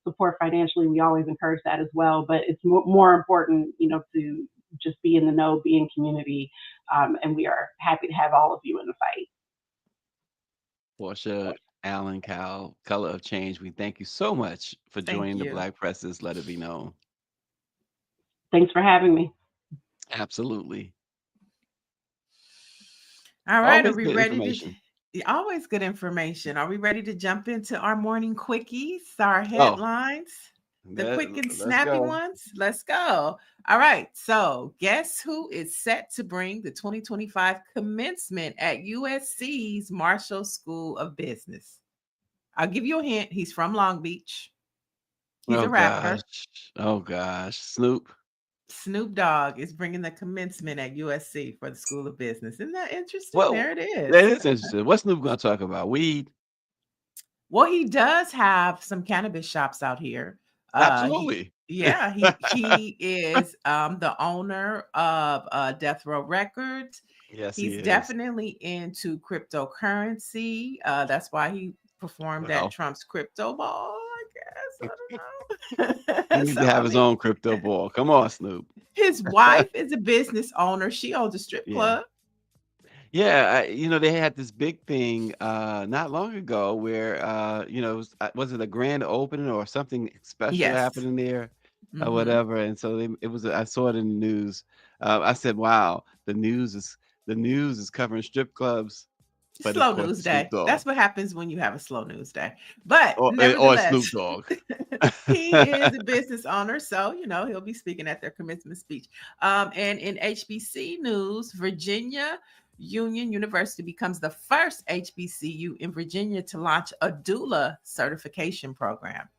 support financially, we always encourage that as well. But it's more important, to just be in the know, be in community. And we are happy to have all of you in the fight. Portia, Allen, Cal, Color of Change, we thank you so much for Thank joining the you. Black Presses. Let it be known. Thanks for having me. Absolutely. All right, are Always we good ready information. always good information. Are we ready to jump into our morning quickies, our Oh, headlines? The let, quick and let's snappy go. ones? Let's go. All right. So, guess who is set to bring the 2025 commencement at USC's Marshall School of Business? I'll give you a hint. He's from Long Beach. He's Oh a rapper. gosh. Oh gosh. Snoop. Snoop Dogg is bringing the commencement at USC for the School of Business. Isn't that interesting? Well, There it that is. is interesting. What's Snoop gonna talk about? Weed? Well, he does have some cannabis shops out here. He Absolutely. yeah, he is the owner of Death Row Records. Yes, he He's is. definitely into cryptocurrency. That's why he performed at Well, Trump's crypto ball, I guess. I don't he know. needs to So have I his mean, own crypto ball. Come on, Snoop. his wife is a business owner. She owns a strip Yeah. club. Yeah, they had this big thing not long ago where was it a grand opening or something special Yes. happening there or Hmm. whatever? And so I saw it in the news. I said, "Wow, the news is covering strip clubs, but of Slow course news it's Snoop day. Dogg That's what happens when you have a slow news day. But or Snoop nevertheless, Dogg." he is a business owner, so he'll be speaking at their commencement speech. And in HBC news, Virginia Union University becomes the first HBCU in Virginia to launch a doula certification program.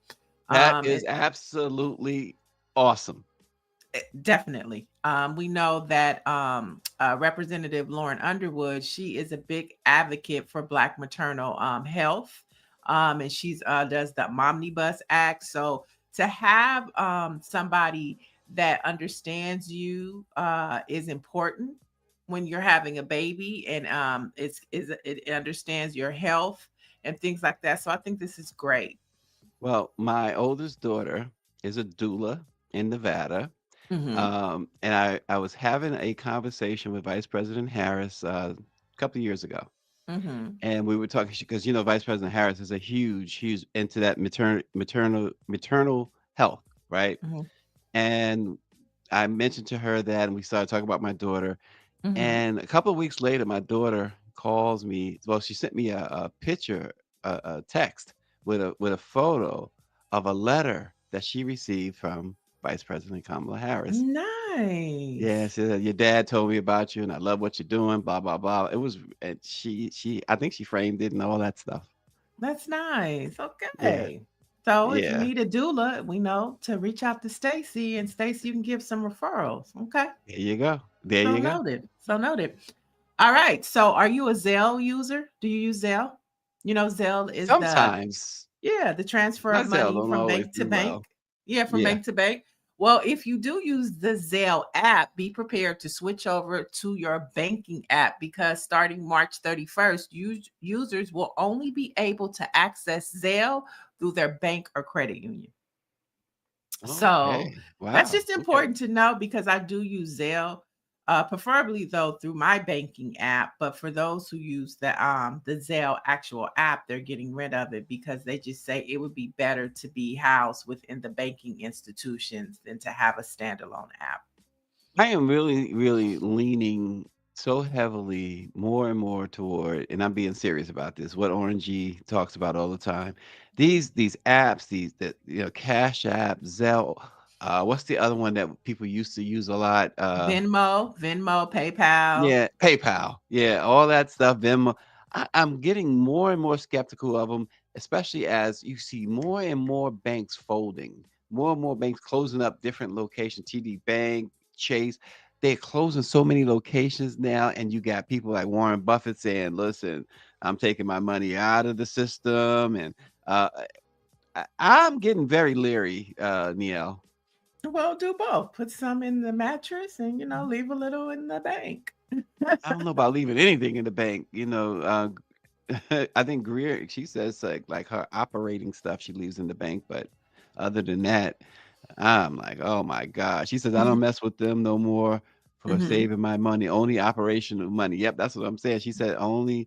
That And is absolutely awesome. definitely. We know that Representative Lauren Underwood, she is a big advocate for Black maternal health. And she's does the Momnibus Act. So to have somebody that understands you is important when you're having a baby, and it understands your health and things like that. So I think this is great. Well, my oldest daughter is a doula in Nevada. Hmm. And I was having a conversation with Vice President Harris a couple of years ago, Hmm. and we were talking because Vice President Harris is a huge into that maternal health, right? Hmm. And I mentioned to her that, and we started talking about my daughter, Mhm. And a couple of weeks later, my daughter calls me. Well, she sent me a picture, a text with a photo of a letter that she received from Vice President Kamala Harris. Yeah, Nice. she said, your dad told me about you, and I love what you're doing. Blah blah blah. It was, and I think she framed it and all that stuff. That's nice. Yeah, Okay. So if you yeah. need a doula, we know to reach out to Stacy, and Stacy, you can give some referrals. Okay. There you go. There So you go. noted. So noted. All right. So are you a Zelle user? Do you use Zelle? You know, Zelle is Sometimes the transfer my of Zelle money don't from always bank to do bank. well. Yeah, from Yeah. bank to bank. Well, if you do use the Zelle app, be prepared to switch over to your banking app because starting March 31st, users will only be able to access Zelle through their bank or credit union. So Okay. that's Wow. just Okay. important to know because I do use Zelle, preferably though through my banking app. But for those who use the Zelle actual app, they're getting rid of it because they just say it would be better to be housed within the banking institutions than to have a standalone app. I am really, really leaning so heavily more and more toward, and I'm being serious about this, what Orangey talks about all the time. These apps, that Cash App, Zelle, what's the other one that people used to use a lot? Venmo, PayPal. Yeah, PayPal. Yeah, all that stuff, Venmo. I'm getting more and more skeptical of them, especially as you see more and more banks folding, more and more banks closing up different locations. TD Bank, Chase, they're closing so many locations now, and you got people like Warren Buffett saying, "Listen, I'm taking my money out of the system," and uh, I'm getting very leery, Niele. Well, do both. Put some in the mattress and leave a little in the bank. I don't know about leaving anything in the bank. I think Greer, she says like her operating stuff she leaves in the bank, but other than that, I'm like, oh my God. She says I don't mess with them no more for Mhm. saving my money. Only operational money. Yep, that's what I'm saying. She said only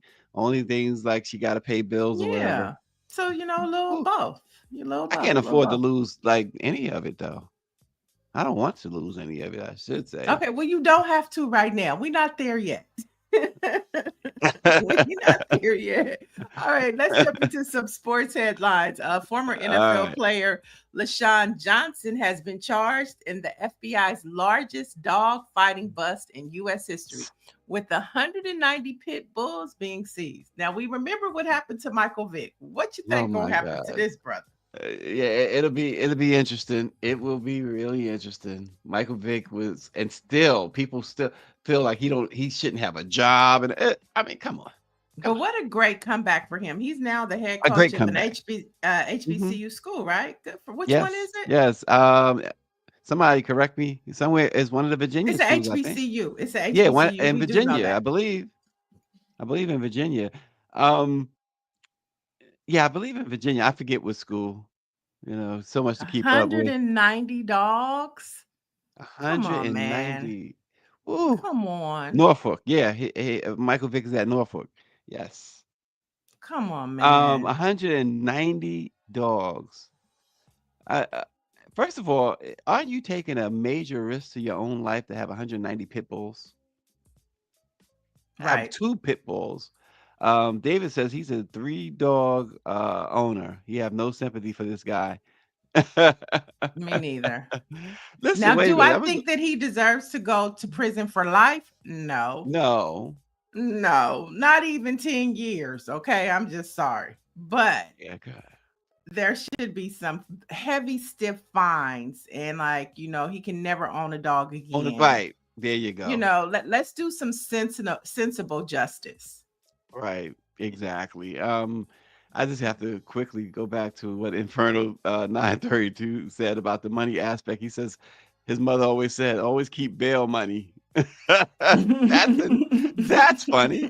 things like she got to pay bills or whatever. Yeah. So, a little Ooh, both. You little I both, can't little afford to both. lose like any of it though. I don't want to lose any of it, I should say. Okay, well, you don't have to right now. We're not there yet. We're not there yet. All right, let's jump into some sports headlines. Former All NFL right. player LaShawn Johnson has been charged in the FBI's largest dog fighting bust in U.S. history, with 190 pit bulls being seized. Now, we remember what happened to Michael Vick. What you Oh think gonna my happen to God. this brother? Yeah, it'll be interesting. It will be really interesting. Michael Vick was, and still people still feel like he shouldn't have a job, and I mean, come on, come But on, what a great comeback for him. He's now the head a great coach of an comeback. Hmm. HBCU school, right? Good for which one is Yes, it? yes. Somebody correct me. Somewhere is one of the Virginia It's a schools, I think. HBCU. It's a Yeah, one HBCU. in We do know Virginia, I that. believe. I believe in Virginia. Um, yeah, I believe in Virginia. I forget what school. So much to keep up with. 190 dogs. Come on, man. 190. Woo. Come on. Norfolk. Yeah, Michael Vick is at Norfolk. Yes. Come on, man. 190 dogs. First of all, aren't you taking a major risk to your own life to have 190 pit bulls? Have Right. two pit bulls. David says he's a three-dog owner. He have no sympathy for this guy. Me neither. Listen, Now, wait a do minute. I think that he deserves to go to prison for life? No. No. No, not even 10 years. Okay. I'm just sorry. But Yeah, God. there should be some heavy, stiff fines, and he can never own a dog On the again. right. There you go. Let's do some sensible justice. Right, exactly. I just have to quickly go back to what Infernal 932 said about the money aspect. He says his mother always said, "Always keep bail money." That's that's funny.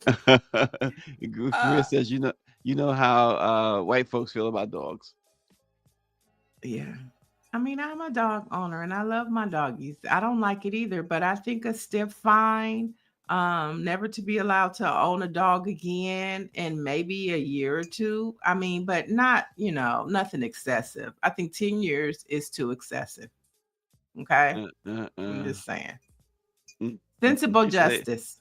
Korea uh, says, you know how white folks feel about dogs. yeah. I mean, I'm a dog owner and I love my doggies. I don't like it either, but I think a stiff fine, never to be allowed to own a dog again in maybe a year or two. I mean, but not, nothing excessive. I think 10 years is too excessive. Okay. Uh, uh, I'm uh. just saying. Sensible She said they, justice.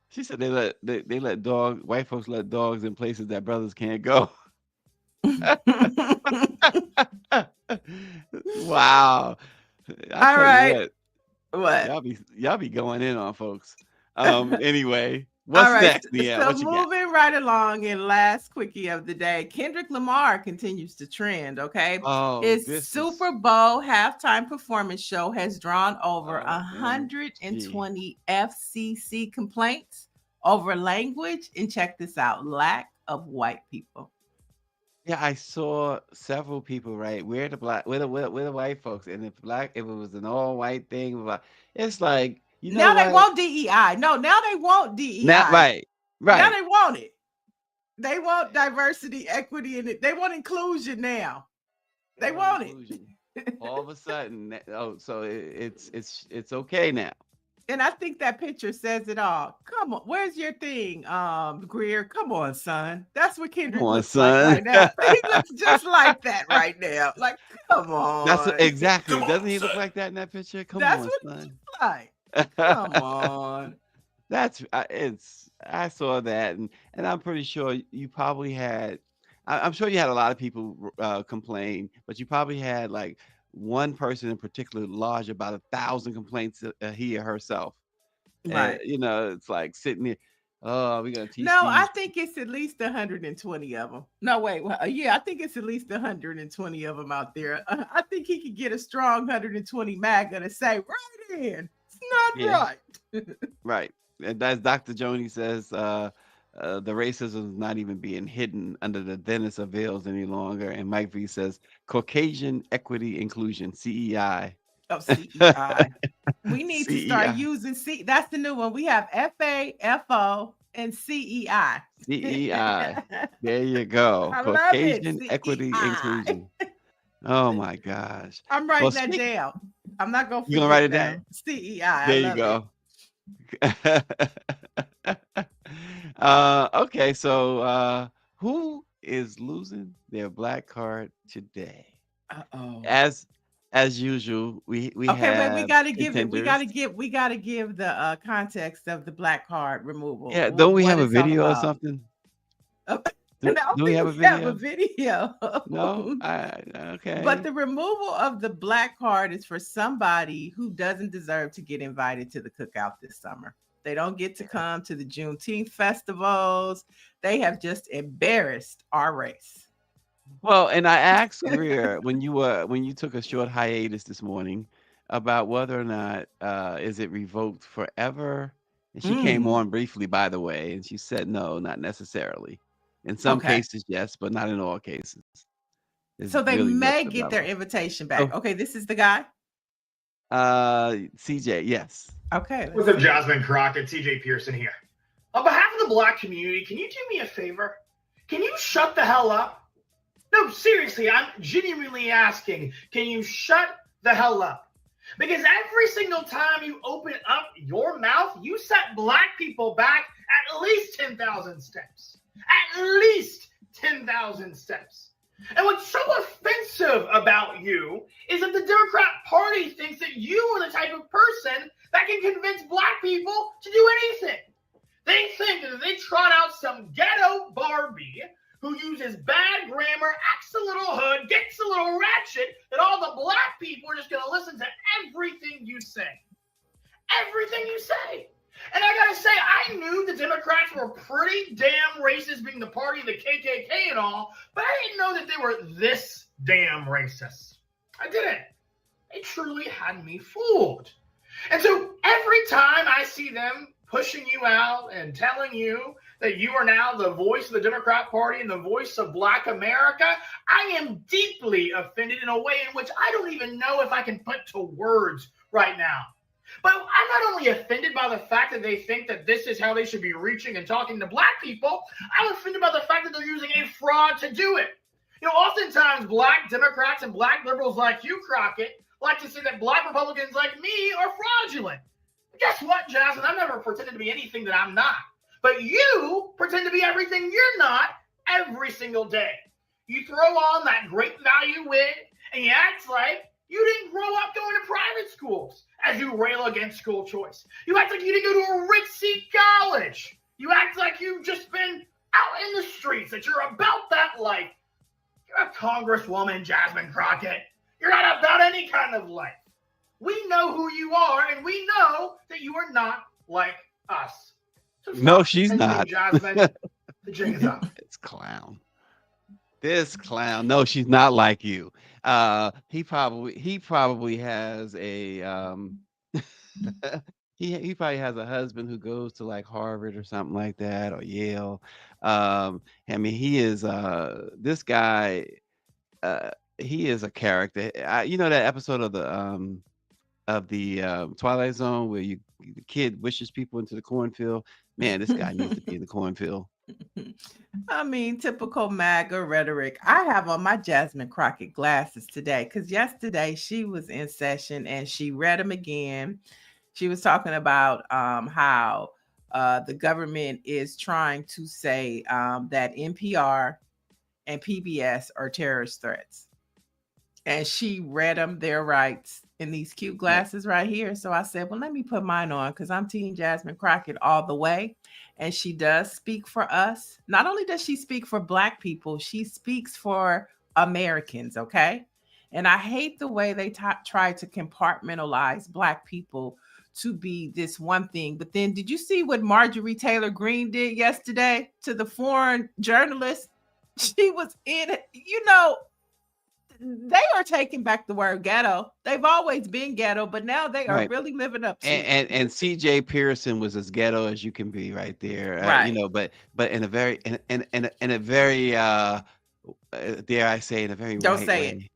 she said they let white folks let dogs in places that brothers can't go. Wow. I All tell you right. what, What? y'all be going in on folks. Anyway, All what's right. next, Niele? So What you got? moving right along, in last quickie of the day, Kendrick Lamar continues to trend. Okay. Oh, His this Super is Bowl halftime performance show has drawn over OMG. 120 FCC complaints over language. And check this out, lack of white people. Yeah, I saw several people, right? We're the white folks, and if it was an all white thing, it's like, you know Now they what? want DEI. No, now they want DEI. Not right, Now right. they want it. They want diversity, equity, and they want inclusion now. They want Inclusion. it. All of a sudden, so it's okay now. And I think that picture says it all. Come on, where's your thing, Greer? Come on, son. That's what Kendrick Come on, looks like son. right now. He looks just like that right now. Like, come on. Exactly. Come Doesn't on, he look son. like that in that picture? Come That's on, what son. he looks like. Come on. I saw that, and I'm pretty sure you probably had. I'm sure you had a lot of people complain, but you probably had like one person in particular lodge about 1,000 complaints, he or herself. Right. It's like sitting there. Oh, we're gonna teach No, I these. think it's at least 120 of them. No, wait. Well, yeah, I think it's at least 120 of them out there. I think he could get a strong 120 MAGA to say, right in. It's not Yeah. right. Right. And that's Dr. Joni says the racism is not even being hidden under the thinnest of veils any longer. And Mike V says Caucasian Equity Inclusion, CEI. Oh, CEI. We need to start CEI. using C. That's the new one. We have FA, FO, and CEI. CEI. There you go. I love it. Caucasian Equity CEI. Inclusion. Oh my gosh. I'm Well, writing that down. I'm not going to You forget gonna write it that. down? CEI. There I you love go. Okay, so who is losing their black card today? it. Uh-oh. As usual, we Okay, wait, have we got to give it. We contenders. got to give the context of the black card removal. Yeah, don't we what have a it's all video or about. something? I don't Do we think have a we have a video? video. No? Okay. But the removal of the black card is for somebody who doesn't deserve to get invited to the cookout this summer. They don't get to come to the Juneteenth festivals. They have just embarrassed our race. Well, and I asked Greer when you took a short hiatus this morning about whether or not is it revoked forever? And she came on briefly, by the way, and she said no, not necessarily. In some Okay. cases, yes, but not in all cases. Is So they really what may the get their bylaw. invitation back. Oh. Okay, this is the guy. CJ, yes. Okay. What's up, Jasmine Crockett? CJ Pearson here. On behalf of the black community, can you do me a favor? Can you shut the hell up? No, seriously, I'm genuinely asking. Can you shut the hell up? Because every single time you open up your mouth, you set black people back at least 10,000 steps. At least 10,000 steps. And what's so offensive about you is that the Democrat Party thinks that you are the type of person that can convince black people to do anything. They think that if they trot out some ghetto Barbie who uses bad grammar, acts a little hood, gets a little ratchet, that all the black people are just going to listen to everything you say. Everything you say. And I got to say, I knew the Democrats were pretty damn racist, being the party of the KKK and all, but I didn't know that they were this damn racist. I didn't. They truly had me fooled. And so every time I see them pushing you out and telling you that you are now the voice of the Democrat Party and the voice of Black America, I am deeply offended in a way in which I don't even know if I can put to words right now. But I'm not only offended by the fact that they think that this is how they should be reaching and talking to black people, I'm offended by the fact that they're using a fraud to do it. You know, oftentimes black Democrats and black liberals like you, Crockett, like to say that black Republicans like me are fraudulent. Guess what, Jasmine? I've never pretended to be anything that I'm not. But you pretend to be everything you're not every single day. You throw on that great value wig and you act like you didn't grow up going to private schools. as you rail against school choice. You act like you didn't go to a ritzy college. You act like you've just been out in the streets, that you're about that life. You're a Congresswoman, Jasmine Crockett. You're not about any kind of life. We know who you are, and we know that you are not like us. So No, she's not. Jasmine. The jig is up. This clown. This clown. No, she's not like you. He probably has a he probably has a husband who goes to like Harvard or something like that, or Yale. I mean, he is this guy. He is a character. You know that episode of the Twilight Zone where the kid wishes people into the cornfield. Man, this guy needs to be in the cornfield. I mean, typical MAGA rhetoric. I have on my Jasmine Crockett glasses today because yesterday she was in session and she read them again. She was talking about how the government is trying to say that NPR and PBS are terrorist threats. And she read them their rights in these cute glasses right here. So I said, well, let me put mine on because I'm Team Jasmine Crockett all the way. And she does speak for us. Not only does she speak for Black people, she speaks for Americans, okay? And I hate the way they try to compartmentalize Black people to be this one thing. But then did you see what Marjorie Taylor Greene did yesterday to the foreign journalist? She was in it, you know. They are taking back the word ghetto. They've always been ghetto, but now they are really living up to it. And CJ Pearson was as ghetto as you can be right there. Right. You know, but in a very in a very dare I say, in a very Don't white say way.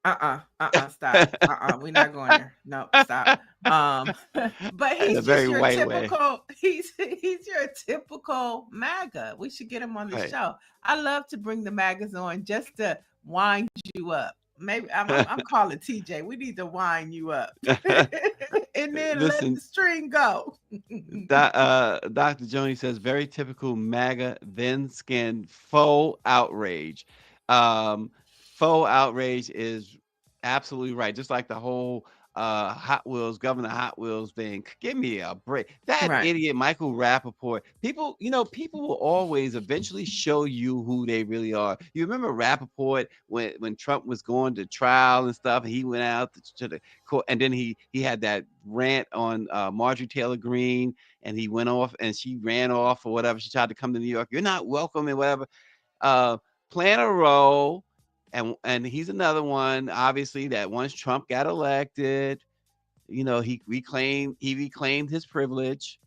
it. Stop. We're not going there. No, stop. But he's just very your white typical, he's your typical MAGA. We should get him on the show. I love to bring the MAGAs on just to wind you up. Maybe I'm calling TJ. We need to wind you up. And then let the string go. Dr. Joni says, very typical MAGA, then skin faux outrage. Faux outrage is absolutely right. Just like the whole Hot Wheels, Governor Hot Wheels thing. Give me a break. That idiot Michael Rappaport. People will always eventually show you who they really are. You remember Rappaport when Trump was going to trial and stuff, and he went out to the court, and then he had that rant on Marjorie Taylor Greene, and he went off and she ran off or whatever. She tried to come to New York. You're not welcome and whatever. Plan a role. And he's another one, obviously, that once Trump got elected, you know, he reclaimed his privilege,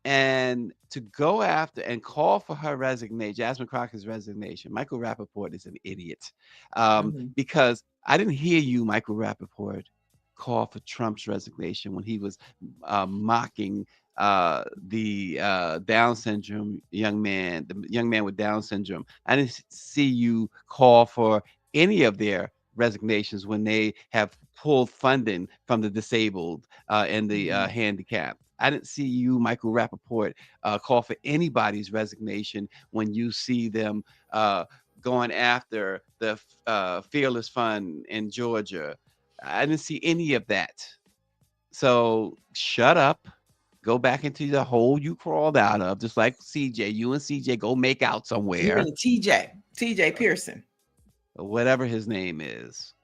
and to go after and call for her resignation, Jasmine Crockett's resignation. Michael Rappaport is an idiot, because I didn't hear you, Michael Rappaport, call for Trump's resignation when he was mocking the Down syndrome young man, the young man with Down syndrome. I didn't see you call for any of their resignations when they have pulled funding from the disabled and the handicapped. I didn't see you, Michael Rappaport, call for anybody's resignation when you see them going after the Fearless Fund in Georgia. I didn't see any of that. So shut up. Go back into the hole you crawled out of, just like CJ. You and CJ go make out somewhere. You and TJ Pearson. Whatever his name is.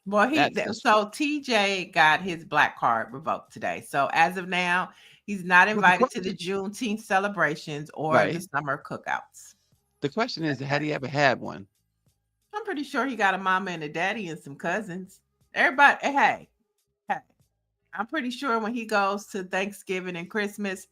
Well, so TJ got his black card revoked today. So as of now, he's not invited to the Juneteenth celebrations or the summer cookouts. The question is, had he ever had one? I'm pretty sure he got a mama and a daddy and some cousins. Everybody, hey. I'm pretty sure when he goes to Thanksgiving and Christmas,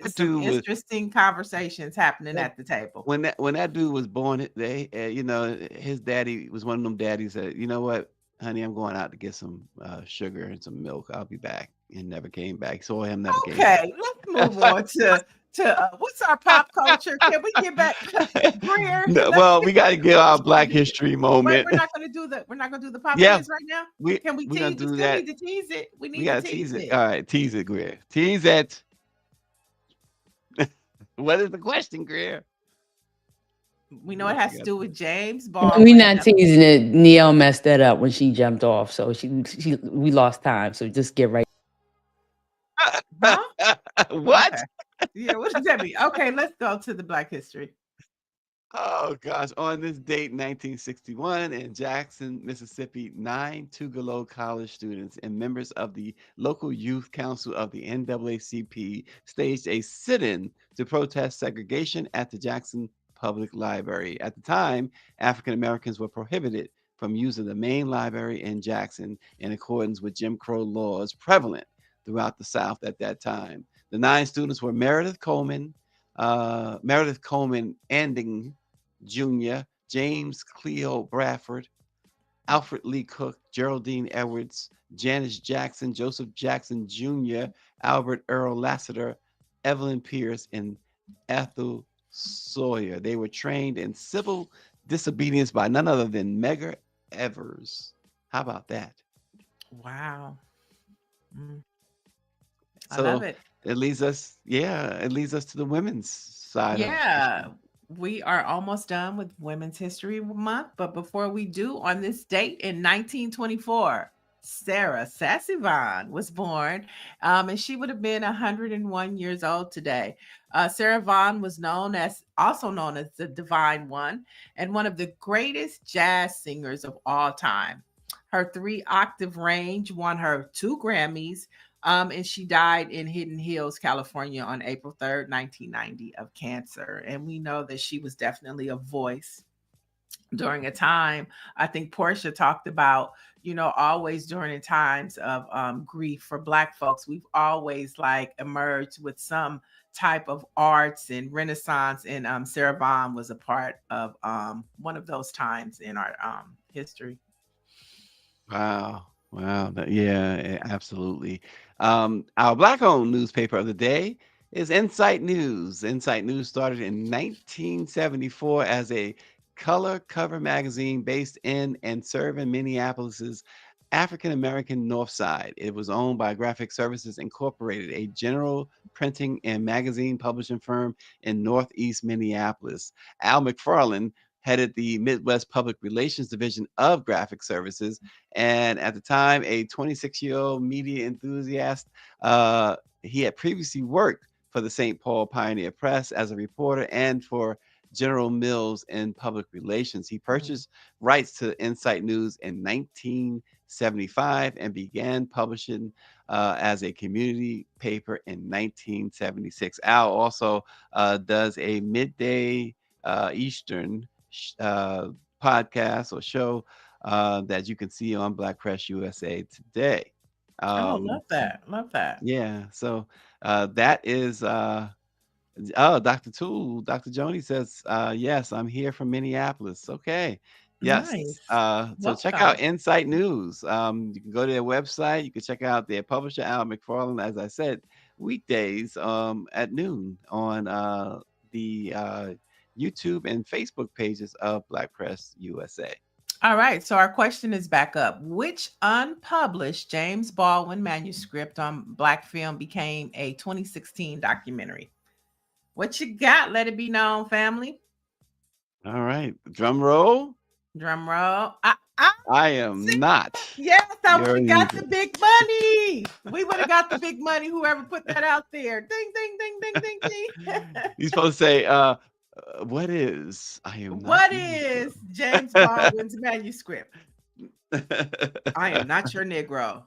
some interesting conversations happening at the table. When that dude was born, his daddy was one of them daddies that, you know what, honey, I'm going out to get some sugar and some milk. I'll be back. And never came back. Saw him, never came back. Okay, let's move on to what's our pop culture? Can we get back Greer? No, well, we got to get our Black History moment. We're not going to do the pop quiz right now. Can we tease? Do that. Need to tease it. We got to tease it. All right, tease it, Greer. Tease it. What is the question, Greer? We know it What has you to got do there? with James We're Baldwin. not teasing it. Niele messed that up when she jumped off, so we lost time. So just get right. Huh? What? Okay. Yeah, what does that mean? Okay, let's go to the Black history. Oh gosh, on this date, 1961, in Jackson, Mississippi, 9 Tugelo College students and members of the local youth council of the NAACP staged a sit-in to protest segregation at the Jackson Public Library. At the time, African Americans were prohibited from using the main library in Jackson in accordance with Jim Crow laws prevalent throughout the South at that time. The 9 students were Meredith Coleman Anding Jr., James Cleo Bradford, Alfred Lee Cook, Geraldine Edwards, Janice Jackson, Joseph Jackson Jr., Albert Earl Lassiter, Evelyn Pierce, and Ethel Sawyer. They were trained in civil disobedience by none other than Medgar Evers. How about that? Wow. I So love it. it leads us to the women's side of Yeah, history. we are almost done with Women's History Month, but before we do, on this date in 1924, Sarah Sassy Vaughan was born, and she would have been 101 years old today. Sarah Vaughan was also known as the Divine One, and one of the greatest jazz singers of all time. Her 3-octave range won her 2 Grammys, and she died in Hidden Hills, California on April 3rd, 1990 of cancer. And we know that she was definitely a voice during a time. I think Portia talked about, always during the times of grief for Black folks, we've always like emerged with some type of arts and renaissance. And Sarah Vaughan was a part of one of those times in our history. Wow. Wow. Absolutely. Our Black-owned newspaper of the day is Insight News. Insight News started in 1974 as a color cover magazine based in and serving Minneapolis's African American North Side. It was owned by Graphic Services Incorporated, a general printing and magazine publishing firm in Northeast Minneapolis. Al McFarland headed the Midwest Public Relations Division of Graphic Services, and at the time, a 26-year-old media enthusiast. He had previously worked for the St. Paul Pioneer Press as a reporter and for General Mills in public relations. He purchased rights to Insight News in 1975 and began publishing as a community paper in 1976. Al also does a midday Eastern podcast or show that you can see on BlackPressUSA today. Oh, love that. Love that. Yeah, so that is Dr. Tool, Dr. Joni says, yes, I'm here from Minneapolis. Okay. Yes. Nice. So check out Welcome. Insight News. You can go to their website. You can check out their publisher, Al McFarland, as I said, weekdays at noon on the YouTube and Facebook pages of Black Press USA. All right. So our question is back up. Which unpublished James Baldwin manuscript on Black film became a 2016 documentary? What you got? Let it be known, family. All right. Drum roll. Drum roll. I am not. Yes, I would your have got the leader. big money. We would have got the big money, whoever put that out there. Ding, ding, ding, ding, ding, ding. You're supposed to say, what is? I am not. What your leader. is James Baldwin's manuscript? I am not your Negro.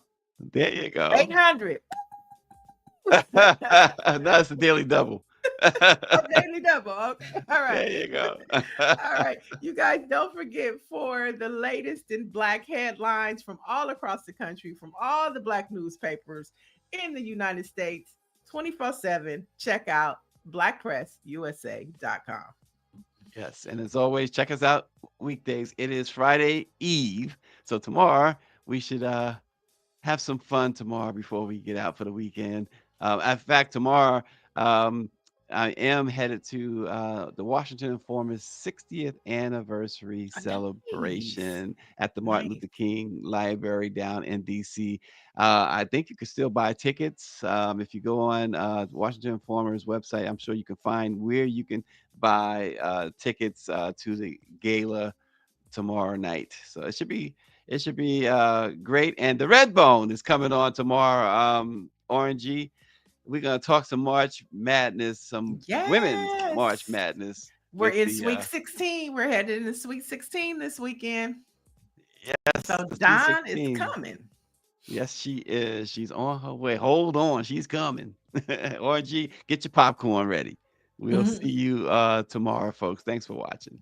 There you go. 800. That's the Daily Double. Daily Double. Okay. All right. There you go. All right. You guys don't forget, for the latest in Black headlines from all across the country, from all the Black newspapers in the United States, 24/7, check out BlackPressUSA.com. Yes. And as always, check us out weekdays. It is Friday Eve. So tomorrow we should have some fun tomorrow before we get out for the weekend. In fact, tomorrow, I am headed to the Washington Informer's 60th anniversary Nice. celebration at the Martin Nice. Luther King Library down in DC. I think you can still buy tickets. If you go on Washington Informer's website, I'm sure you can find where you can buy tickets to the gala tomorrow night. So it should be great. And the Red Bone is coming on tomorrow. Orangey, we're gonna talk some March Madness, some women's March Yes. Madness. We're with in the Sweet 16. We're headed into Sweet 16 this weekend. yes, So the Sweet Dawn is 16. coming. Yes, she is. She's on her way. Hold on, she's coming. Orangey, get your popcorn ready. We'll see you tomorrow, folks. Thanks for watching.